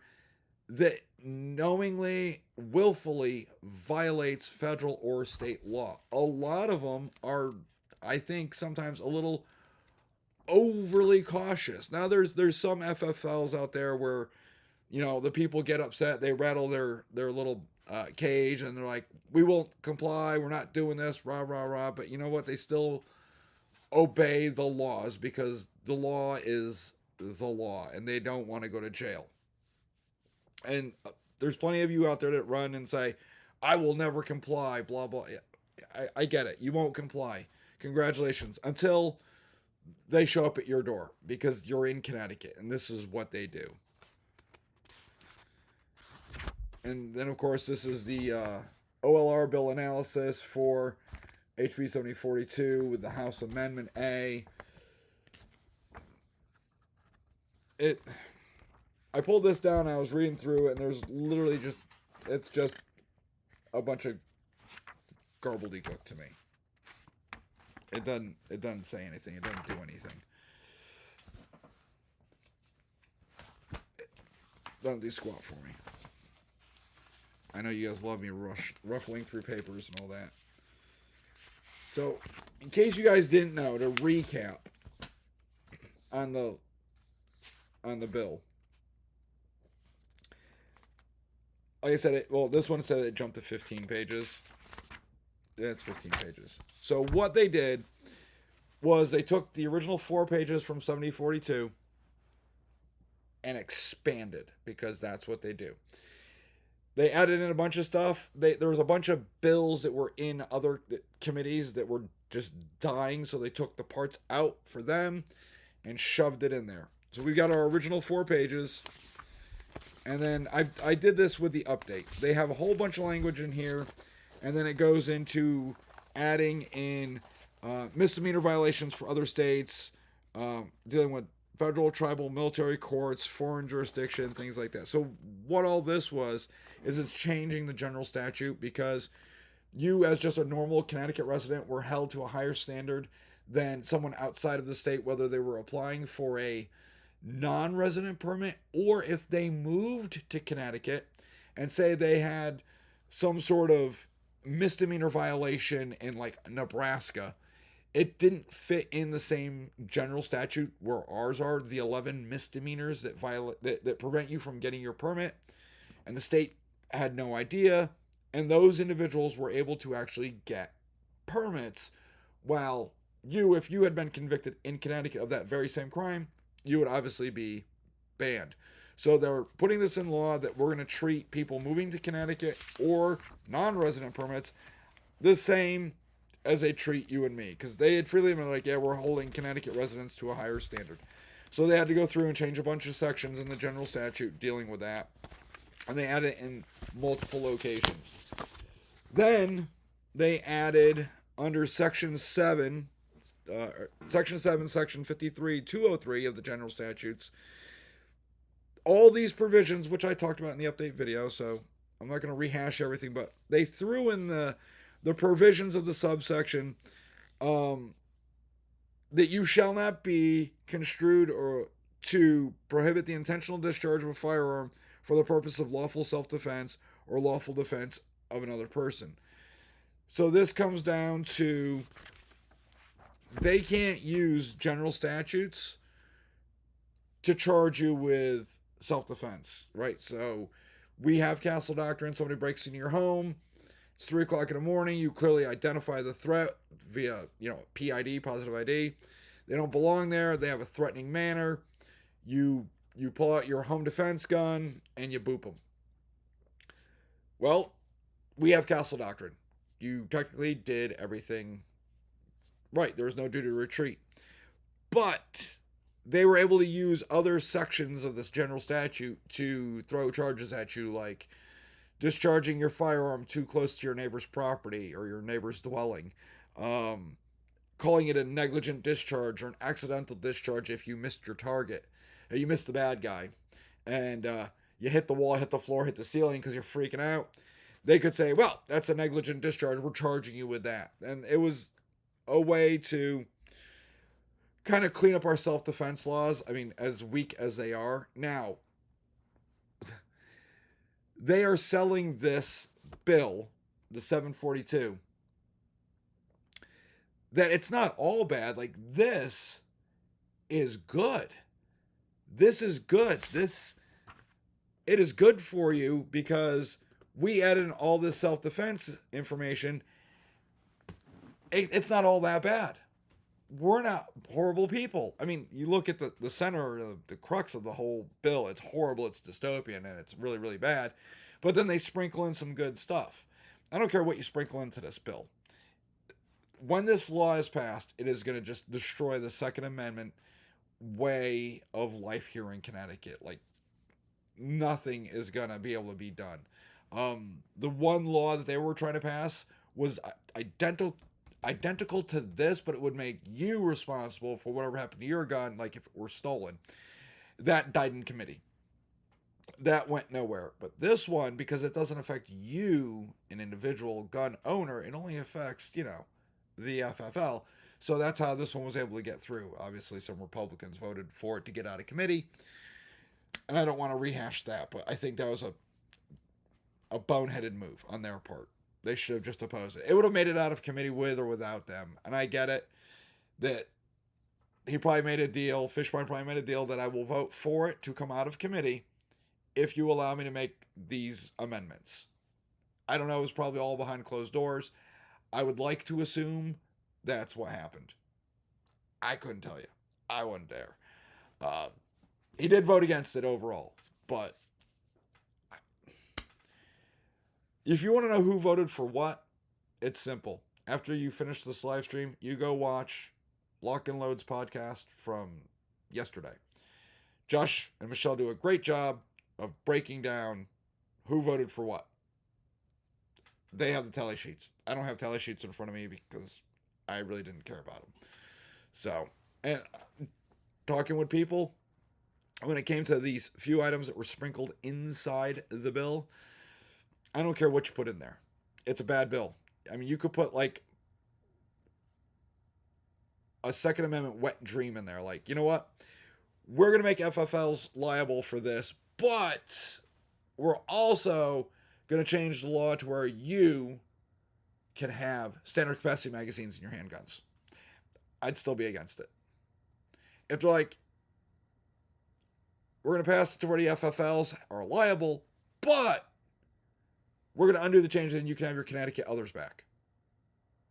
that knowingly, willfully violates federal or state law. A lot of them are, I think, sometimes a little overly cautious. Now, there's some FFLs out there where, you know, the people get upset, they rattle their little cage, and they're like, we won't comply, we're not doing this, rah, rah, rah. But you know what? They still obey the laws because the law is the law, and they don't want to go to jail. And there's plenty of you out there that run and say, I will never comply, blah, blah. I get it. You won't comply. Congratulations. Until they show up at your door because you're in Connecticut, and this is what they do. And then, of course, this is the OLR bill analysis for HB 7042 with the House Amendment A. I pulled this down, I was reading through it, and there's literally it's just a bunch of gobbledygook to me. It doesn't say anything. It doesn't do anything. It doesn't do squat for me. I know you guys love me ruffling through papers and all that. So, in case you guys didn't know, to recap on the bill. like I said, this one said it jumped to 15 pages. Yeah, it's 15 pages. So what they did was they took the original 4 pages from 7042 and expanded, because that's what they do. They added in a bunch of stuff. There was a bunch of bills that were in other committees that were just dying, so they took the parts out for them and shoved it in there. So we've got our original 4 pages, and then I did this with the update. They have a whole bunch of language in here, and then it goes into adding in misdemeanor violations for other states, dealing with federal, tribal, military courts, foreign jurisdiction, things like that. So what all this was is it's changing the general statute, because you, as just a normal Connecticut resident, were held to a higher standard than someone outside of the state, whether they were applying for a non-resident permit or if they moved to Connecticut and say they had some sort of misdemeanor violation in like Nebraska. It didn't fit in the same general statute where ours are, the 11 misdemeanors that that prevent you from getting your permit, and the state had no idea, and those individuals were able to actually get permits, while you, if you had been convicted in Connecticut of that very same crime, you would obviously be banned. So they're putting this in law that we're going to treat people moving to Connecticut or non-resident permits the same as they treat you and me, because they had freely been like, yeah, we're holding Connecticut residents to a higher standard. So they had to go through and change a bunch of sections in the general statute dealing with that, and they added it in multiple locations. Then they added under section 7, section 53, 203 of the general statutes, all these provisions, which I talked about in the update video, so I'm not going to rehash everything, but they threw in the provisions of the subsection that you shall not be construed or to prohibit the intentional discharge of a firearm for the purpose of lawful self-defense or lawful defense of another person. So this comes down to they can't use general statutes to charge you with self-defense, right? So we have castle doctrine. Somebody breaks into your home. It's 3 o'clock in the morning. You clearly identify the threat via, PID, positive ID. They don't belong there. They have a threatening manner. You pull out your home defense gun and you boop them. Well, we have castle doctrine. You technically did everything right. There was no duty to retreat. But they were able to use other sections of this general statute to throw charges at you, like discharging your firearm too close to your neighbor's property or your neighbor's dwelling, calling it a negligent discharge or an accidental discharge if you missed your target. You missed the bad guy, and you hit the wall, hit the floor, hit the ceiling because you're freaking out. They could say, well, that's a negligent discharge. We're charging you with that. And it was a way to kind of clean up our self-defense laws. I mean, as weak as they are. Now, they are selling this bill, the 742, that it's not all bad. Like, this is good. This is good. It is good for you because we added in all this self-defense information. It's not all that bad. We're not horrible people. I mean, you look at the center, the crux of the whole bill. It's horrible. It's dystopian, and it's really, really bad. But then they sprinkle in some good stuff. I don't care what you sprinkle into this bill. When this law is passed, it is going to just destroy the Second Amendment way of life here in Connecticut. Like, nothing is going to be able to be done. The one law that they were trying to pass was identical to this, but it would make you responsible for whatever happened to your gun, like if it were stolen. That died in committee. That went nowhere. But this one, because it doesn't affect you, an individual gun owner, it only affects, the FFL. So that's how this one was able to get through. Obviously, some Republicans voted for it to get out of committee. And I don't want to rehash that, but I think that was a boneheaded move on their part. They should have just opposed it. It would have made it out of committee with or without them. And I get it that he probably made a deal, Fishbein probably made a deal that I will vote for it to come out of committee if you allow me to make these amendments. I don't know. It's probably all behind closed doors. I would like to assume that's what happened. I couldn't tell you. I wasn't there. He did vote against it overall, but if you want to know who voted for what, it's simple. After you finish this live stream, you go watch Lock and Load's podcast from yesterday. Josh and Michelle do a great job of breaking down who voted for what. They have the tally sheets. I don't have tally sheets in front of me because I really didn't care about them. So, and talking with people, when it came to these few items that were sprinkled inside the bill, I don't care what you put in there. It's a bad bill. I mean, you could put like a Second Amendment wet dream in there. Like, you know what? We're going to make FFLs liable for this, but we're also going to change the law to where you can have standard capacity magazines in your handguns. I'd still be against it. If they're like, we're going to pass it to where the FFLs are liable, but we're going to undo the changes and you can have your Connecticut others back.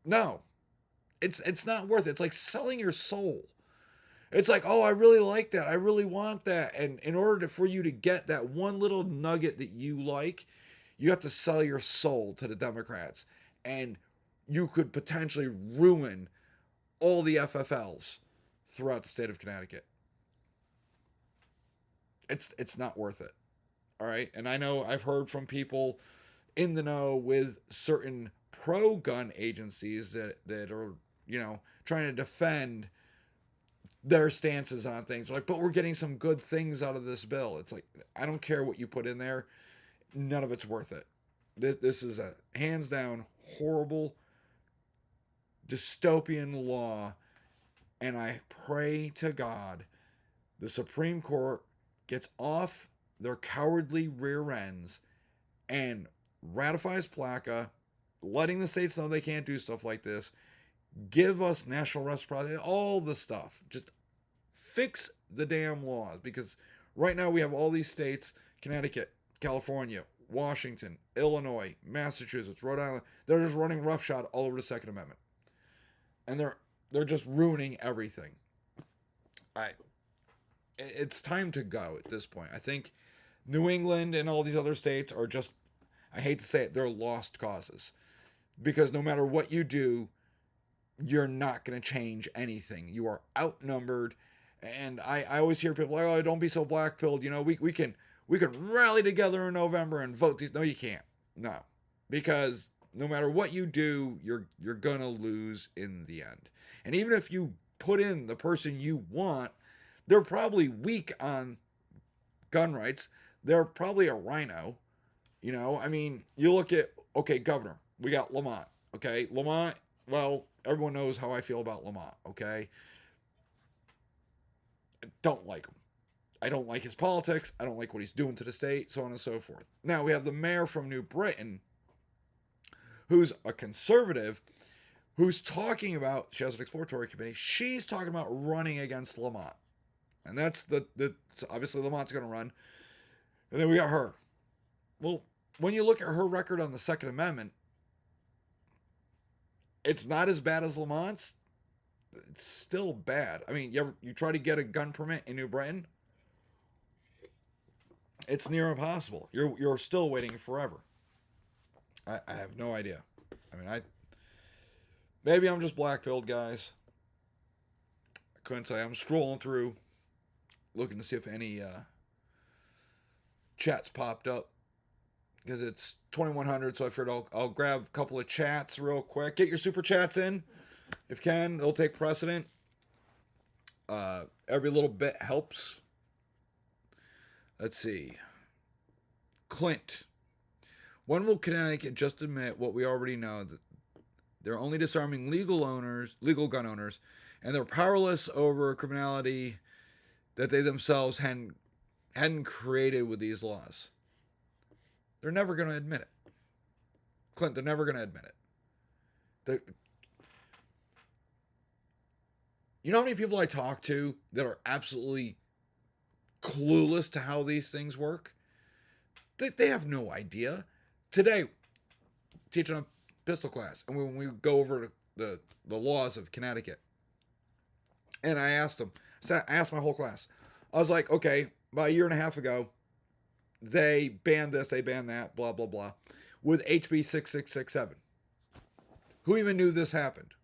No, it's not worth it. It's like selling your soul. It's like, oh, I really like that. I really want that. And in order for you to get that one little nugget that you like, you have to sell your soul to the Democrats. And you could potentially ruin all the FFLs throughout the state of Connecticut. It's not worth it. All right. And I know I've heard from people in the know with certain pro-gun agencies that are, trying to defend their stances on things. Like, but we're getting some good things out of this bill. It's like, I don't care what you put in there. None of it's worth it. This is a hands down horrible dystopian law. And I pray to God the Supreme Court gets off their cowardly rear ends and ratifies PLACA, letting the states know they can't do stuff like this. Give us national reciprocity, all the stuff. Just fix the damn laws, because right now we have all these states, Connecticut, California, Washington, Illinois, Massachusetts, Rhode Island. They're just running roughshod all over the Second Amendment. And they're just ruining everything. It's time to go at this point. I think New England and all these other states are just, I hate to say it, they're lost causes. Because no matter what you do, you're not going to change anything. You are outnumbered. And I always hear people like, oh, don't be so black-pilled. We can rally together in November and vote these. No, you can't. No. Because no matter what you do, you're going to lose in the end. And even if you put in the person you want, they're probably weak on gun rights. They're probably a rhino. I mean, you look at, okay, governor. We got Lamont. Okay, Lamont, well, everyone knows how I feel about Lamont, okay? I don't like him. I don't like his politics. I don't like what he's doing to the state, so on and so forth. Now, we have the mayor from New Britain, who's a conservative, who's talking about, she has an exploratory committee, she's talking about running against Lamont. And that's obviously Lamont's going to run. And then we got her. Well, when you look at her record on the Second Amendment, it's not as bad as Lamont's. It's still bad. I mean, you try to get a gun permit in New Britain, it's near impossible. You're still waiting forever. I have no idea. I mean, maybe I'm just black-pilled, guys. I couldn't say. I'm strolling through, looking to see if any chats popped up, because it's 2100, so I figured I'll grab a couple of chats real quick. Get your super chats in if you can. It'll take precedent. Every little bit helps. Let's see. Clint. When will Connecticut just admit what we already know, that they're only disarming legal gun owners, and they're powerless over criminality that they themselves hadn't created with these laws? They're never going to admit it. Clint, they're never going to admit it. You know how many people I talk to that are absolutely clueless to how these things work? They have no idea. Today, teaching a pistol class, and when we go over the laws of Connecticut, and I asked them, I asked my whole class, I was like, okay, about a year and a half ago, they banned this, they banned that, blah, blah, blah, with HB 6667. Who even knew this happened?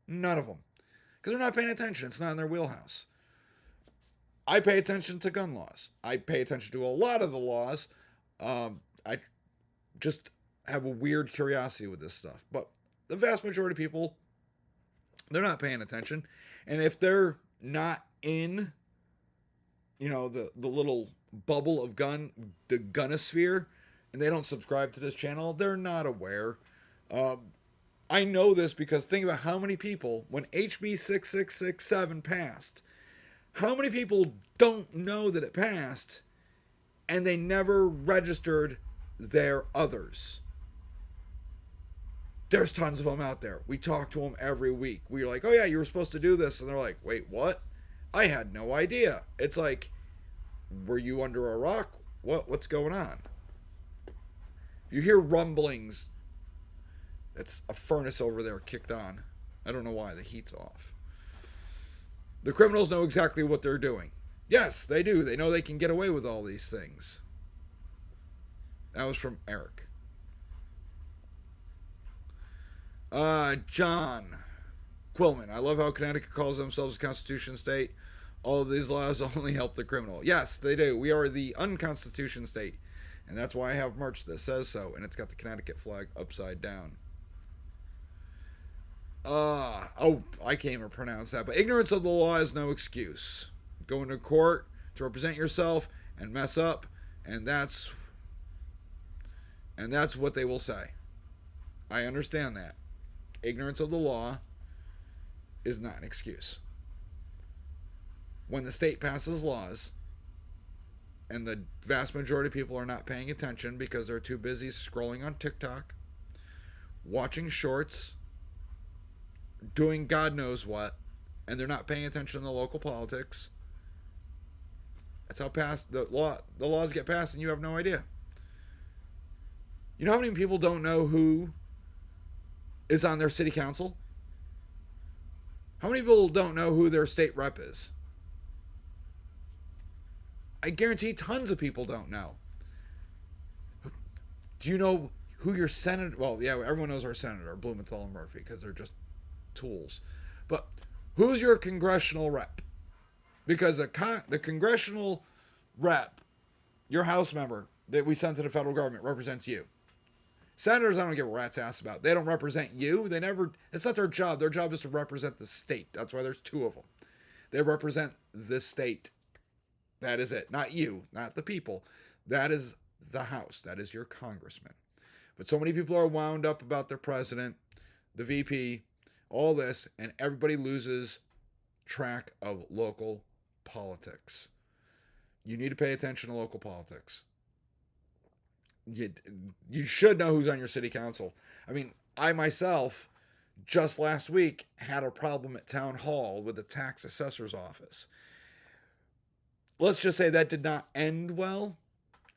None of them. Because they're not paying attention. It's not in their wheelhouse. I pay attention to gun laws. I pay attention to a lot of the laws. I just have a weird curiosity with this stuff. But the vast majority of people, they're not paying attention. And if they're not in, the little bubble of the gunosphere, and they don't subscribe to this channel, they're not aware. I know this because think about how many people, when HB 6667 passed, how many people don't know that it passed and they never registered their others? There's tons of them out there. We talk to them every week. We're like, oh yeah, you were supposed to do this. And they're like, wait, what? I had no idea. It's like, were you under a rock? What's going on? You hear rumblings. It's a furnace over there kicked on. I don't know why. The heat's off. The criminals know exactly what they're doing. Yes, they do. They know they can get away with all these things. That was from Eric. John Quillman. I love how Connecticut calls themselves a constitution state. All of these laws only help the criminal. Yes, they do. We are the unconstitution state. And that's why I have merch that says so. And it's got the Connecticut flag upside down. I can't even pronounce that. But ignorance of the law is no excuse. Go into court to represent yourself and mess up. And that's what they will say. I understand that. Ignorance of the law is not an excuse. When the state passes laws and the vast majority of people are not paying attention because they're too busy scrolling on TikTok, watching shorts, doing God knows what, and they're not paying attention to the local politics, that's how the laws get passed and you have no idea. You know how many people don't know who is on their city council? How many people don't know who their state rep is? I guarantee tons of people don't know. Do you know who your senator... Well, yeah, everyone knows our senator, Blumenthal and Murphy, because they're just tools. But who's your congressional rep? Because the congressional rep, your House member that we send to the federal government, represents you. Senators, I don't give a rat's ass about. They don't represent you. It's not their job. Their job is to represent the state. That's why there's two of them. They represent the state. That is it. Not you, not the people. That is the House. That is your congressman. But so many people are wound up about their president, the VP, all this, and everybody loses track of local politics. You need to pay attention to local politics. You should know who's on your city council. I mean, I myself, just last week, had a problem at town hall with the tax assessor's office. Let's just say that did not end well,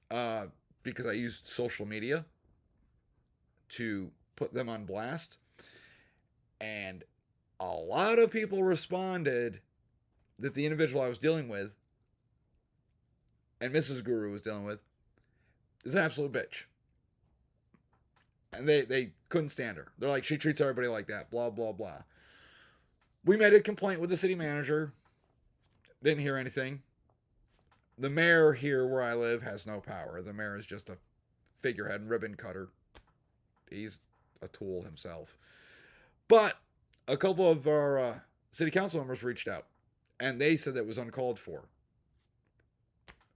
because I used social media to put them on blast. And a lot of people responded that the individual I was dealing with, and Mrs. Guru was dealing with, is an absolute bitch. And they couldn't stand her. They're like, she treats everybody like that, blah, blah, blah. We made a complaint with the city manager. Didn't hear anything. The mayor here where I live has no power. The mayor is just a figurehead and ribbon cutter. He's a tool himself. But a couple of our city council members reached out, and they said that it was uncalled for.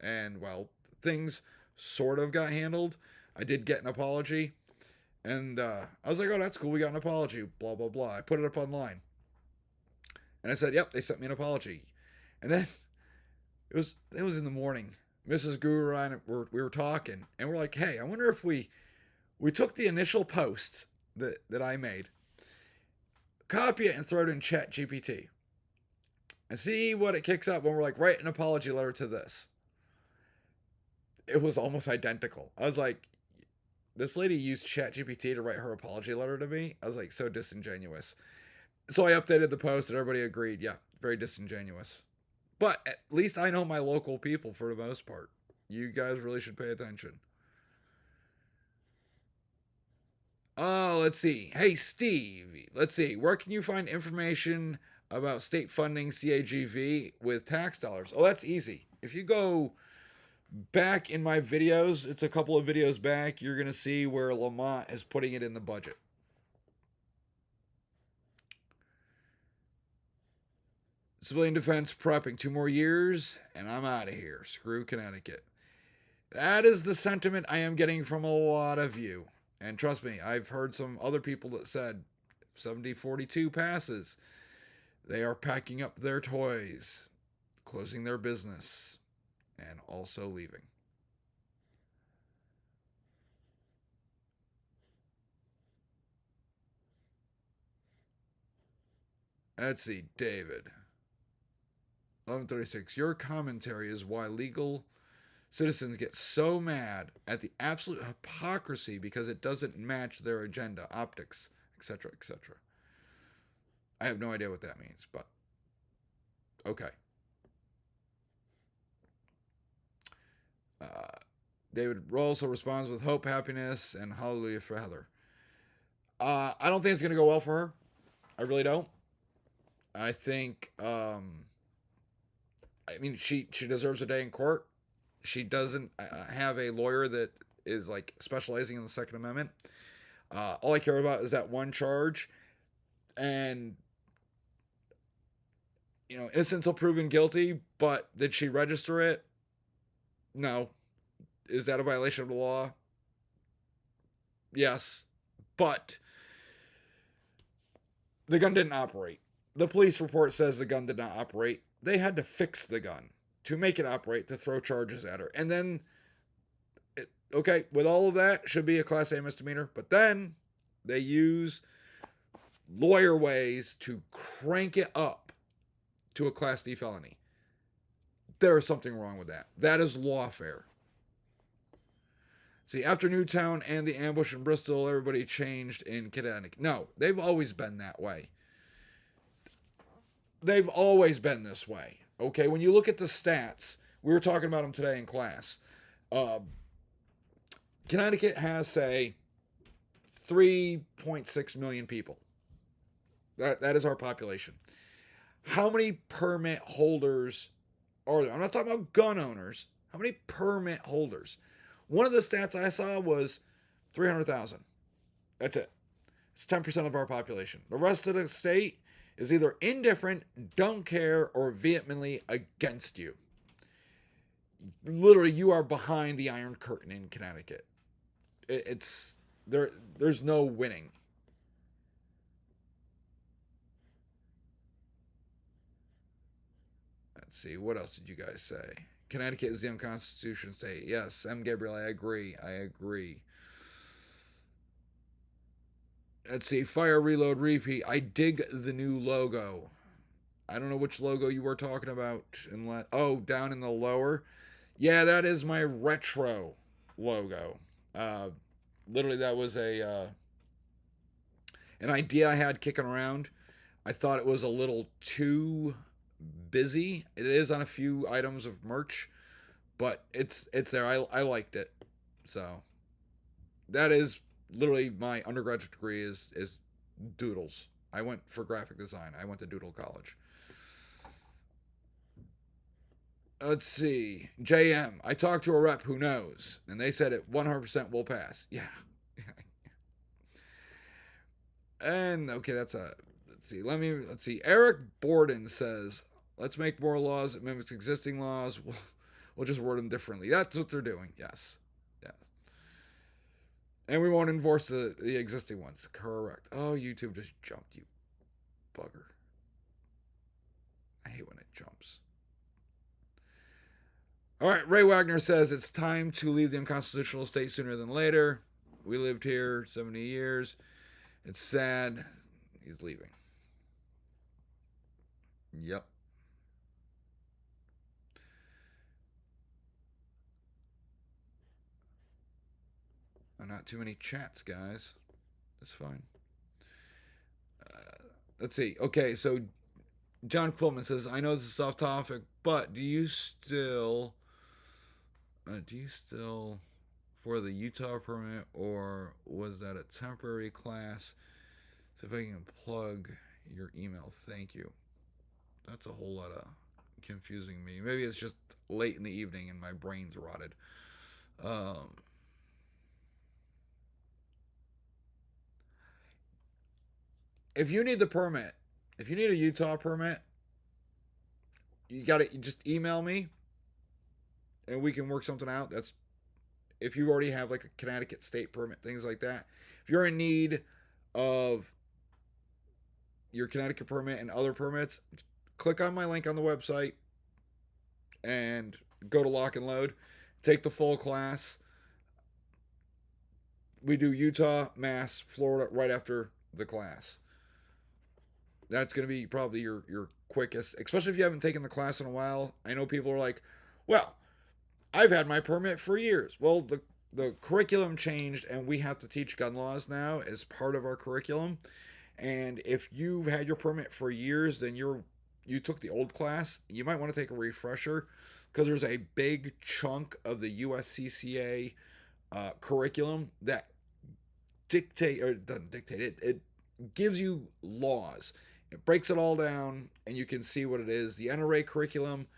And, well, things sort of got handled. I did get an apology, and I was like, oh, that's cool. We got an apology, blah, blah, blah. I put it up online. And I said, yep, they sent me an apology. And then it was in the morning. Mrs. Guru and I we were talking, and we're like, hey, I wonder if we took the initial post that I made, copy it and throw it in Chat GPT, and see what it kicks up when we're like, write an apology letter to this. it was almost identical. I was like, this lady used ChatGPT to write her apology letter to me. I was like, so disingenuous. So I updated the post and everybody agreed. Yeah, very disingenuous. But at least I know my local people for the most part. You guys really should pay attention. Oh, let's see. Hey, Steve. Let's see. Where can you find information about state funding CAGV with tax dollars? Oh, that's easy. If you go back in my videos, it's a couple of videos back, you're going to see where Lamont is putting it in the budget. Civilian defense prepping 2 more years, and I'm out of here. Screw Connecticut. That is the sentiment I am getting from a lot of you. And trust me, I've heard some other people that said 7042 passes. They are packing up their toys, closing their business, and also leaving. Let's see, David. 1136. Your commentary is why legal citizens get so mad at the absolute hypocrisy because it doesn't match their agenda, optics, etc., etc. I have no idea what that means, but okay. David also responds with hope, happiness, and hallelujah for Heather. I don't think it's going to go well for her. I really don't. I think, I mean, she deserves a day in court. She doesn't have a lawyer that is like specializing in the Second Amendment. All I care about is that one charge, and you know, innocent until proven guilty. But did she register it? No. Is that a violation of the law? Yes, but the gun didn't operate. The police report says the gun did not operate. They had to fix the gun to make it operate, to throw charges at her. And then, okay, with all of that, should be a Class A misdemeanor. But then they use lawyer ways to crank it up to a Class D felony. There is something wrong with that. That is lawfare. See, after Newtown and the ambush in Bristol, everybody changed in Connecticut. No, they've always been that way. They've always been this way. Okay, when you look at the stats, we were talking about them today in class. Connecticut has, say, 3.6 million people. That is our population. How many permit holders are there? I'm not talking about gun owners. How many permit holders? One of the stats I saw was 300,000. That's it. It's 10% of our population. The rest of the state is either indifferent, don't care, or vehemently against you. Literally, you are behind the Iron Curtain in Connecticut. It's there. There's no winning. Let's see. What else did you guys say? Connecticut is the unconstitutional state. Yes, M. Gabriel, I agree. I agree. Let's see. Fire, reload, repeat. I dig the new logo. I don't know which logo you were talking about. Oh, down in the lower. Yeah, that is my retro logo. Literally, that was an idea I had kicking around. I thought it was a little too busy. It is on a few items of merch, but it's there. I liked it. So that is literally my undergraduate degree is doodles. I went for graphic design. I went to Doodle College. Let's see. JM. I talked to a rep who knows, and they said it 100% will pass. Yeah. And okay, that's a. Let's see. Eric Borden says, "Let's make more laws that mimic existing laws. We'll just word them differently." That's what they're doing. Yes. Yes. And we won't enforce the existing ones. Correct. Oh, YouTube just jumped, you bugger. I hate when it jumps. All right, Ray Wagner says it's time to leave the unconstitutional state sooner than later. We lived here 70 years. It's sad. He's leaving. Yep. Not too many chats, guys. That's fine. Let's see. Okay, so John Quillman says, I know this is off topic, but do you still for the Utah permit, or was that a temporary class? So if I can plug your email, thank you. That's a whole lot of confusing me. Maybe it's just late in the evening and my brain's rotted. If you need the permit, if you need a Utah permit, you just email me and we can work something out. That's if you already have like a Connecticut state permit, things like that. If you're in need of your Connecticut permit and other permits, click on my link on the website and go to Lock and Load. Take the full class. We do Utah, Mass, Florida right after the class. That's going to be probably your quickest, especially if you haven't taken the class in a while. I know people are like, well, I've had my permit for years. Well, the curriculum changed and we have to teach gun laws now as part of our curriculum. And if you've had your permit for years, then you took the old class. You might want to take a refresher because there's a big chunk of the USCCA curriculum that doesn't dictate it. It gives you laws. It breaks it all down and you can see what it is. The NRA curriculum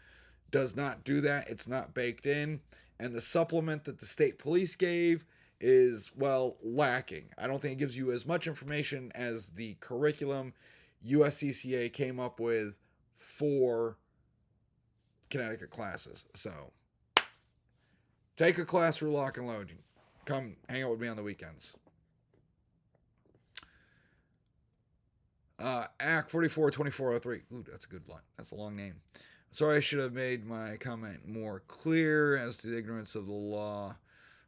does not do that. It's not baked in. And the supplement that the state police gave is, well, lacking. I don't think it gives you as much information as the curriculum USCCA came up with for Connecticut classes. So take a class through Lock and Load. Come hang out with me on the weekends. Act 442403. Ooh, that's a good line. That's a long name. Sorry, I should have made my comment more clear as to the ignorance of the law.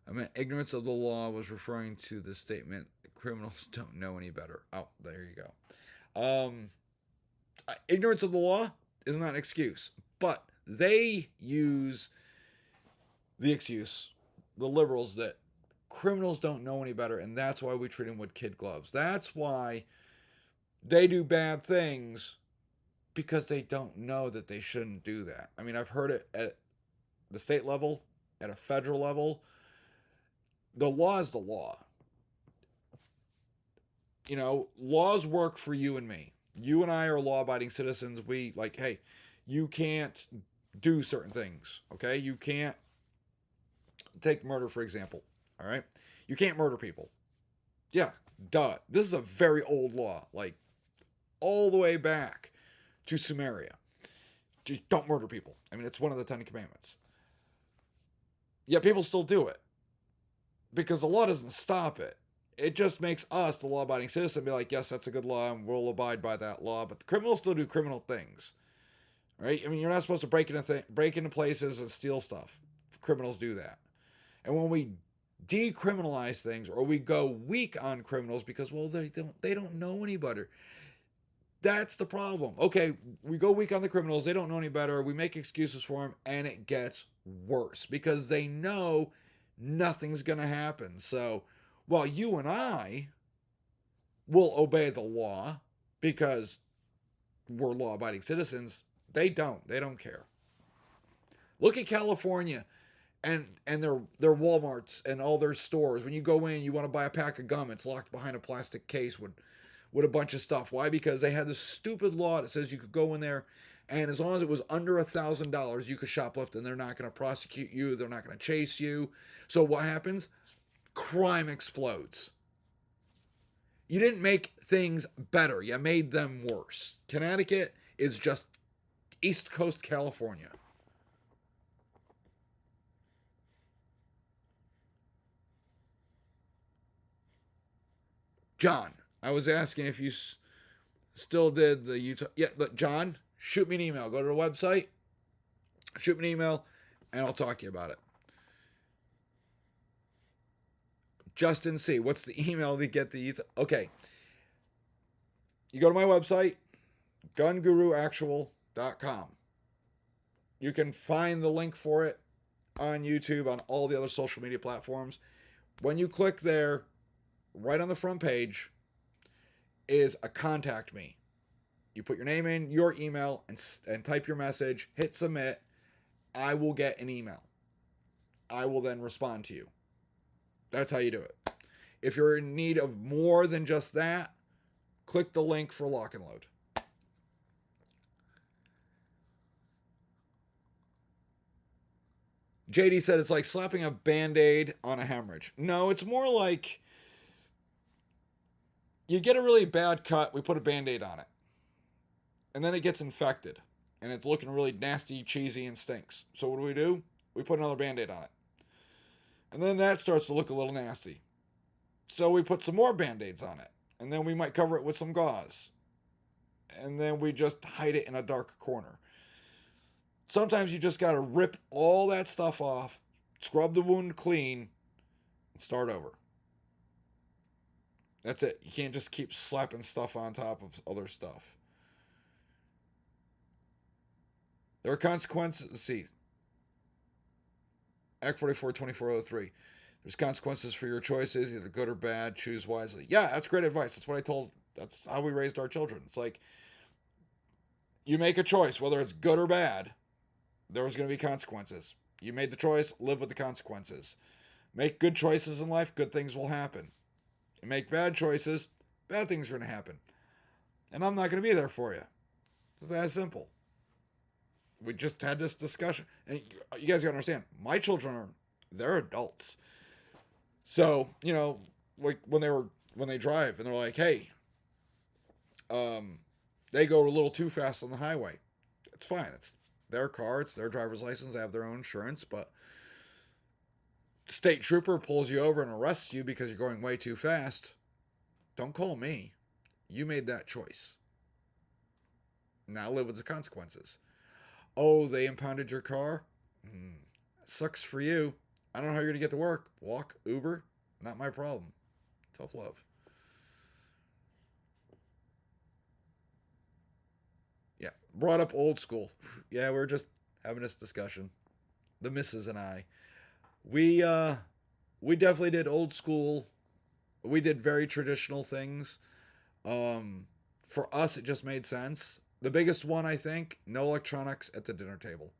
I meant ignorance of the law was referring to the statement criminals don't know any better. Oh, there you go. Ignorance of the law is not an excuse, but they use the excuse, the liberals, that criminals don't know any better, and that's why we treat them with kid gloves. That's why they do bad things, because they don't know that they shouldn't do that. I mean, I've heard it at the state level, at a federal level. The law is the law. You know, laws work for you and me. You and I are law-abiding citizens. We like, hey, you can't do certain things, okay? You can't take murder, for example, all right? You can't murder people. Yeah, duh. This is a very old law, like all the way back to Sumeria. Just don't murder people. I mean, it's one of the 10 Commandments. Yet people still do it because the law doesn't stop it. It just makes us, the law-abiding citizen, be like, yes, that's a good law, and we'll abide by that law. But the criminals still do criminal things, right? I mean, you're not supposed to break into places and steal stuff. Criminals do that. And when we decriminalize things, or we go weak on criminals because, well, they don't know any better. That's the problem. Okay, we go weak on the criminals. They don't know any better. We make excuses for them, and it gets worse because they know nothing's going to happen. So while you and I will obey the law because we're law-abiding citizens, they don't. They don't care. Look at California and their Walmarts and all their stores. When you go in, you want to buy a pack of gum. It's locked behind a plastic case with a bunch of stuff. Why? Because they had this stupid law that says you could go in there, and as long as it was under $1,000, you could shoplift, and they're not going to prosecute you. They're not going to chase you. So what happens? Crime explodes. You didn't make things better. You made them worse. Connecticut is just East Coast California. John, I was asking if you still did the Utah. Yeah, look, John, shoot me an email. Go to the website, shoot me an email, and I'll talk to you about it. Justin C., what's the email to get the Utah? Okay. You go to my website, gunguruactual.com. You can find the link for it on YouTube, on all the other social media platforms. When you click there, right on the front page is a contact me. You put your name in, your email, and type your message, hit submit. I will get an email. I will then respond to you. That's how you do it. If you're in need of more than just that, click the link for lock and load. JD said it's like slapping a Band-Aid on a hemorrhage. No, it's more like you get a really bad cut, we put a Band-Aid on it. And then it gets infected. And it's looking really nasty, cheesy, and stinks. So what do? We put another Band-Aid on it. And then that starts to look a little nasty. So we put some more Band-Aids on it. And then we might cover it with some gauze. And then we just hide it in a dark corner. Sometimes you just got to rip all that stuff off, scrub the wound clean, and start over. That's it. You can't just keep slapping stuff on top of other stuff. There are consequences. Let's see. Act 44, 2403. There's consequences for your choices, either good or bad. Choose wisely. Yeah, that's great advice. That's what I told. That's how we raised our children. It's like you make a choice, whether it's good or bad. There was going to be consequences. You made the choice, live with the consequences. Make good choices in life, good things will happen. You make bad choices, bad things are going to happen. And I'm not going to be there for you. It's that simple. We just had this discussion. And you guys got to understand, my children they're adults. So, like when they drive and they're like, hey, they go a little too fast on the highway. It's fine. It's their car, it's their driver's license, they have their own insurance, but state trooper pulls you over and arrests you because you're going way too fast. Don't call me. You made that choice. Now live with the consequences. Oh, they impounded your car? Sucks for you. I don't know how you're going to get to work. Walk, Uber, not my problem. Tough love. Yeah, brought up old school. Yeah, we're just having this discussion. The missus and I. We definitely did old school. We did very traditional things. For us, it just made sense. The biggest one, I think, no electronics at the dinner table.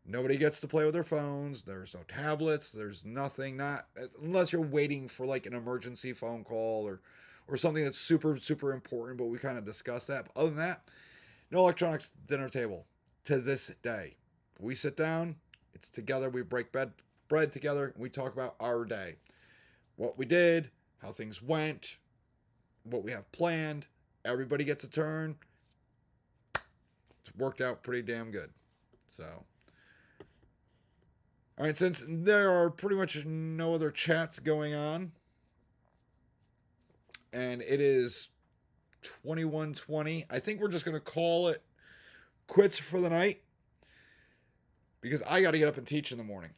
Nobody gets to play with their phones. There's no tablets. There's nothing. Not unless you're waiting for like an emergency phone call or something that's super, super important. But we kind of discussed that. But other than that, no electronics at the dinner table to this day. We sit down. It's together. We break bread together. And we talk about our day. What we did, how things went, what we have planned. Everybody gets a turn. It's worked out pretty damn good. So, all right, since there are pretty much no other chats going on, and it is 21:20, I think we're just going to call it quits for the night because I got to get up and teach in the morning.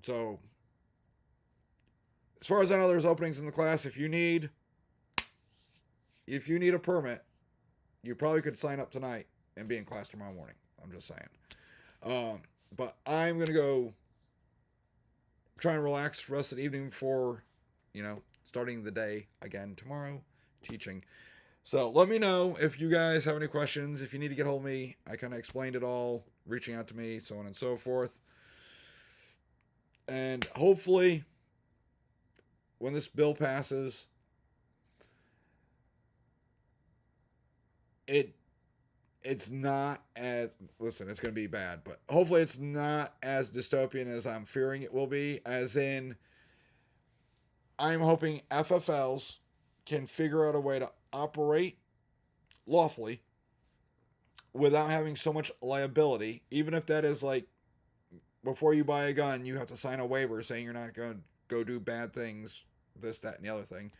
So, as far as I know, there's openings in the class. If you need a permit, you probably could sign up tonight and be in class tomorrow morning. I'm just saying. But I'm going to go try and relax for the rest of the evening before, starting the day again tomorrow, teaching. So let me know if you guys have any questions. If you need to get hold of me, I kind of explained it all, reaching out to me, so on and so forth. And hopefully, when this bill passes, it's not as, listen, it's going to be bad, but hopefully it's not as dystopian as I'm fearing it will be, as in, I'm hoping FFLs can figure out a way to operate lawfully without having so much liability, even if that is like, before you buy a gun, you have to sign a waiver saying you're not going to go do bad things, this, that, and the other thing.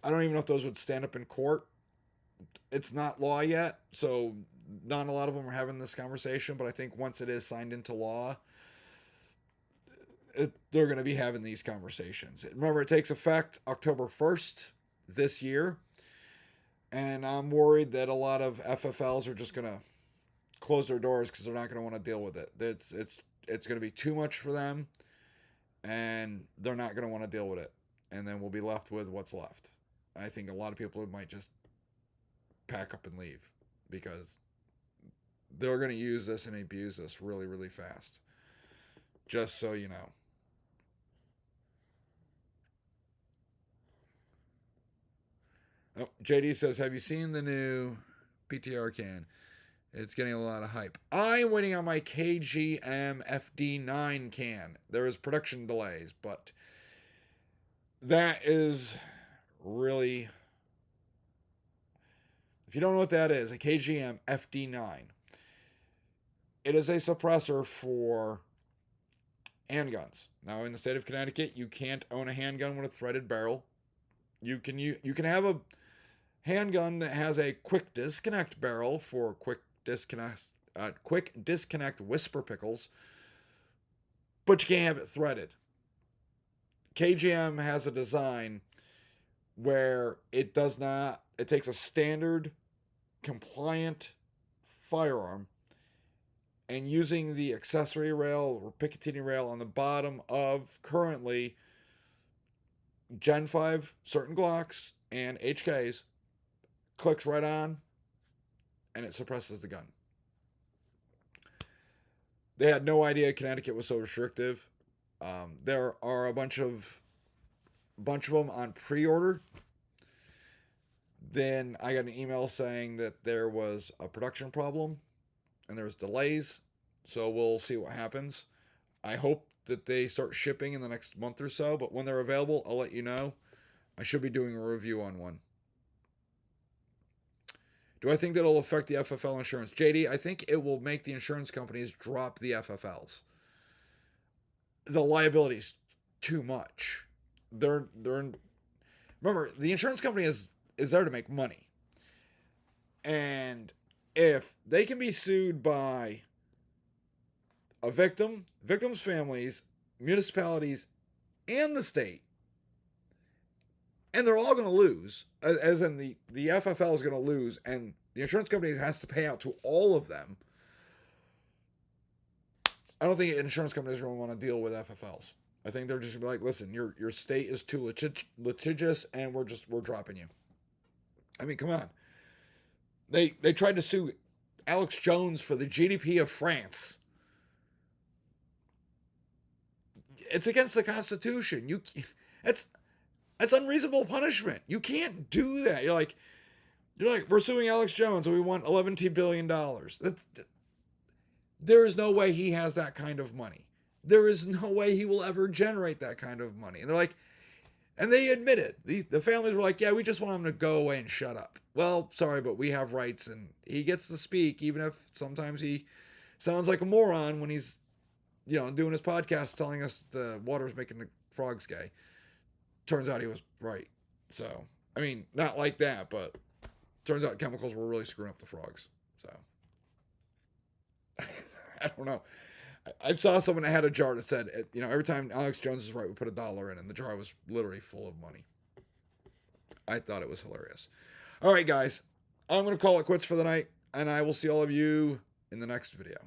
I don't even know if those would stand up in court. It's not law yet, so not a lot of them are having this conversation, but I think once it is signed into law, they're going to be having these conversations. Remember, it takes effect October 1st this year, and I'm worried that a lot of FFLs are just going to close their doors because they're not going to want to deal with it. It's going to be too much for them, and they're not going to want to deal with it. And then we'll be left with what's left. I think a lot of people might just pack up and leave because they're going to use this and abuse this really, really fast. Just so you know. Oh, JD says, have you seen the new PTR can? It's getting a lot of hype. I'm waiting on my KGM FD9 can. There is production delays, but that is really... If you don't know what that is, a KGM FD9. It is a suppressor for handguns. Now, in the state of Connecticut, you can't own a handgun with a threaded barrel. You can have a handgun that has a quick disconnect barrel for quick disconnect whisper pickles, but you can't have it threaded. KGM has a design where it does not. It takes a standard compliant firearm and using the accessory rail or Picatinny rail on the bottom of currently Gen 5 certain Glocks and HKs, clicks right on and it suppresses the gun. They had no idea Connecticut was so restrictive. There are a bunch of them on pre-order. Then I got an email saying that there was a production problem and there was delays. So we'll see what happens. I hope that they start shipping in the next month or so, but when they're available, I'll let you know. I should be doing a review on one. Do I think that it'll affect the FFL insurance? JD, I think it will make the insurance companies drop the FFLs. The liability's too much. Remember, the insurance company is there to make money. And if they can be sued by a victims' families, municipalities, and the state, and they're all going to lose, as in the FFL is going to lose, and the insurance company has to pay out to all of them, I don't think insurance companies are going to want to deal with FFLs. I think they're just going to be like, listen, your state is too litigious, and we're dropping you. I mean, come on. They tried to sue Alex Jones for the GDP of France. It's against the Constitution. It's unreasonable punishment. You can't do that. You're like, we're suing Alex Jones and we want $11 billion. There is no way he has that kind of money. There is no way he will ever generate that kind of money. And they're like, and they admit it. The families were like, yeah, we just want him to go away and shut up. Well, sorry, but we have rights and he gets to speak, even if sometimes he sounds like a moron when he's, doing his podcast telling us the water's making the frogs gay. Turns out he was right. So, I mean, not like that, but turns out chemicals were really screwing up the frogs. So, I don't know. I saw someone that had a jar that said, every time Alex Jones is right, we put $1 in, and the jar was literally full of money. I thought it was hilarious. All right, guys, I'm going to call it quits for the night, and I will see all of you in the next video.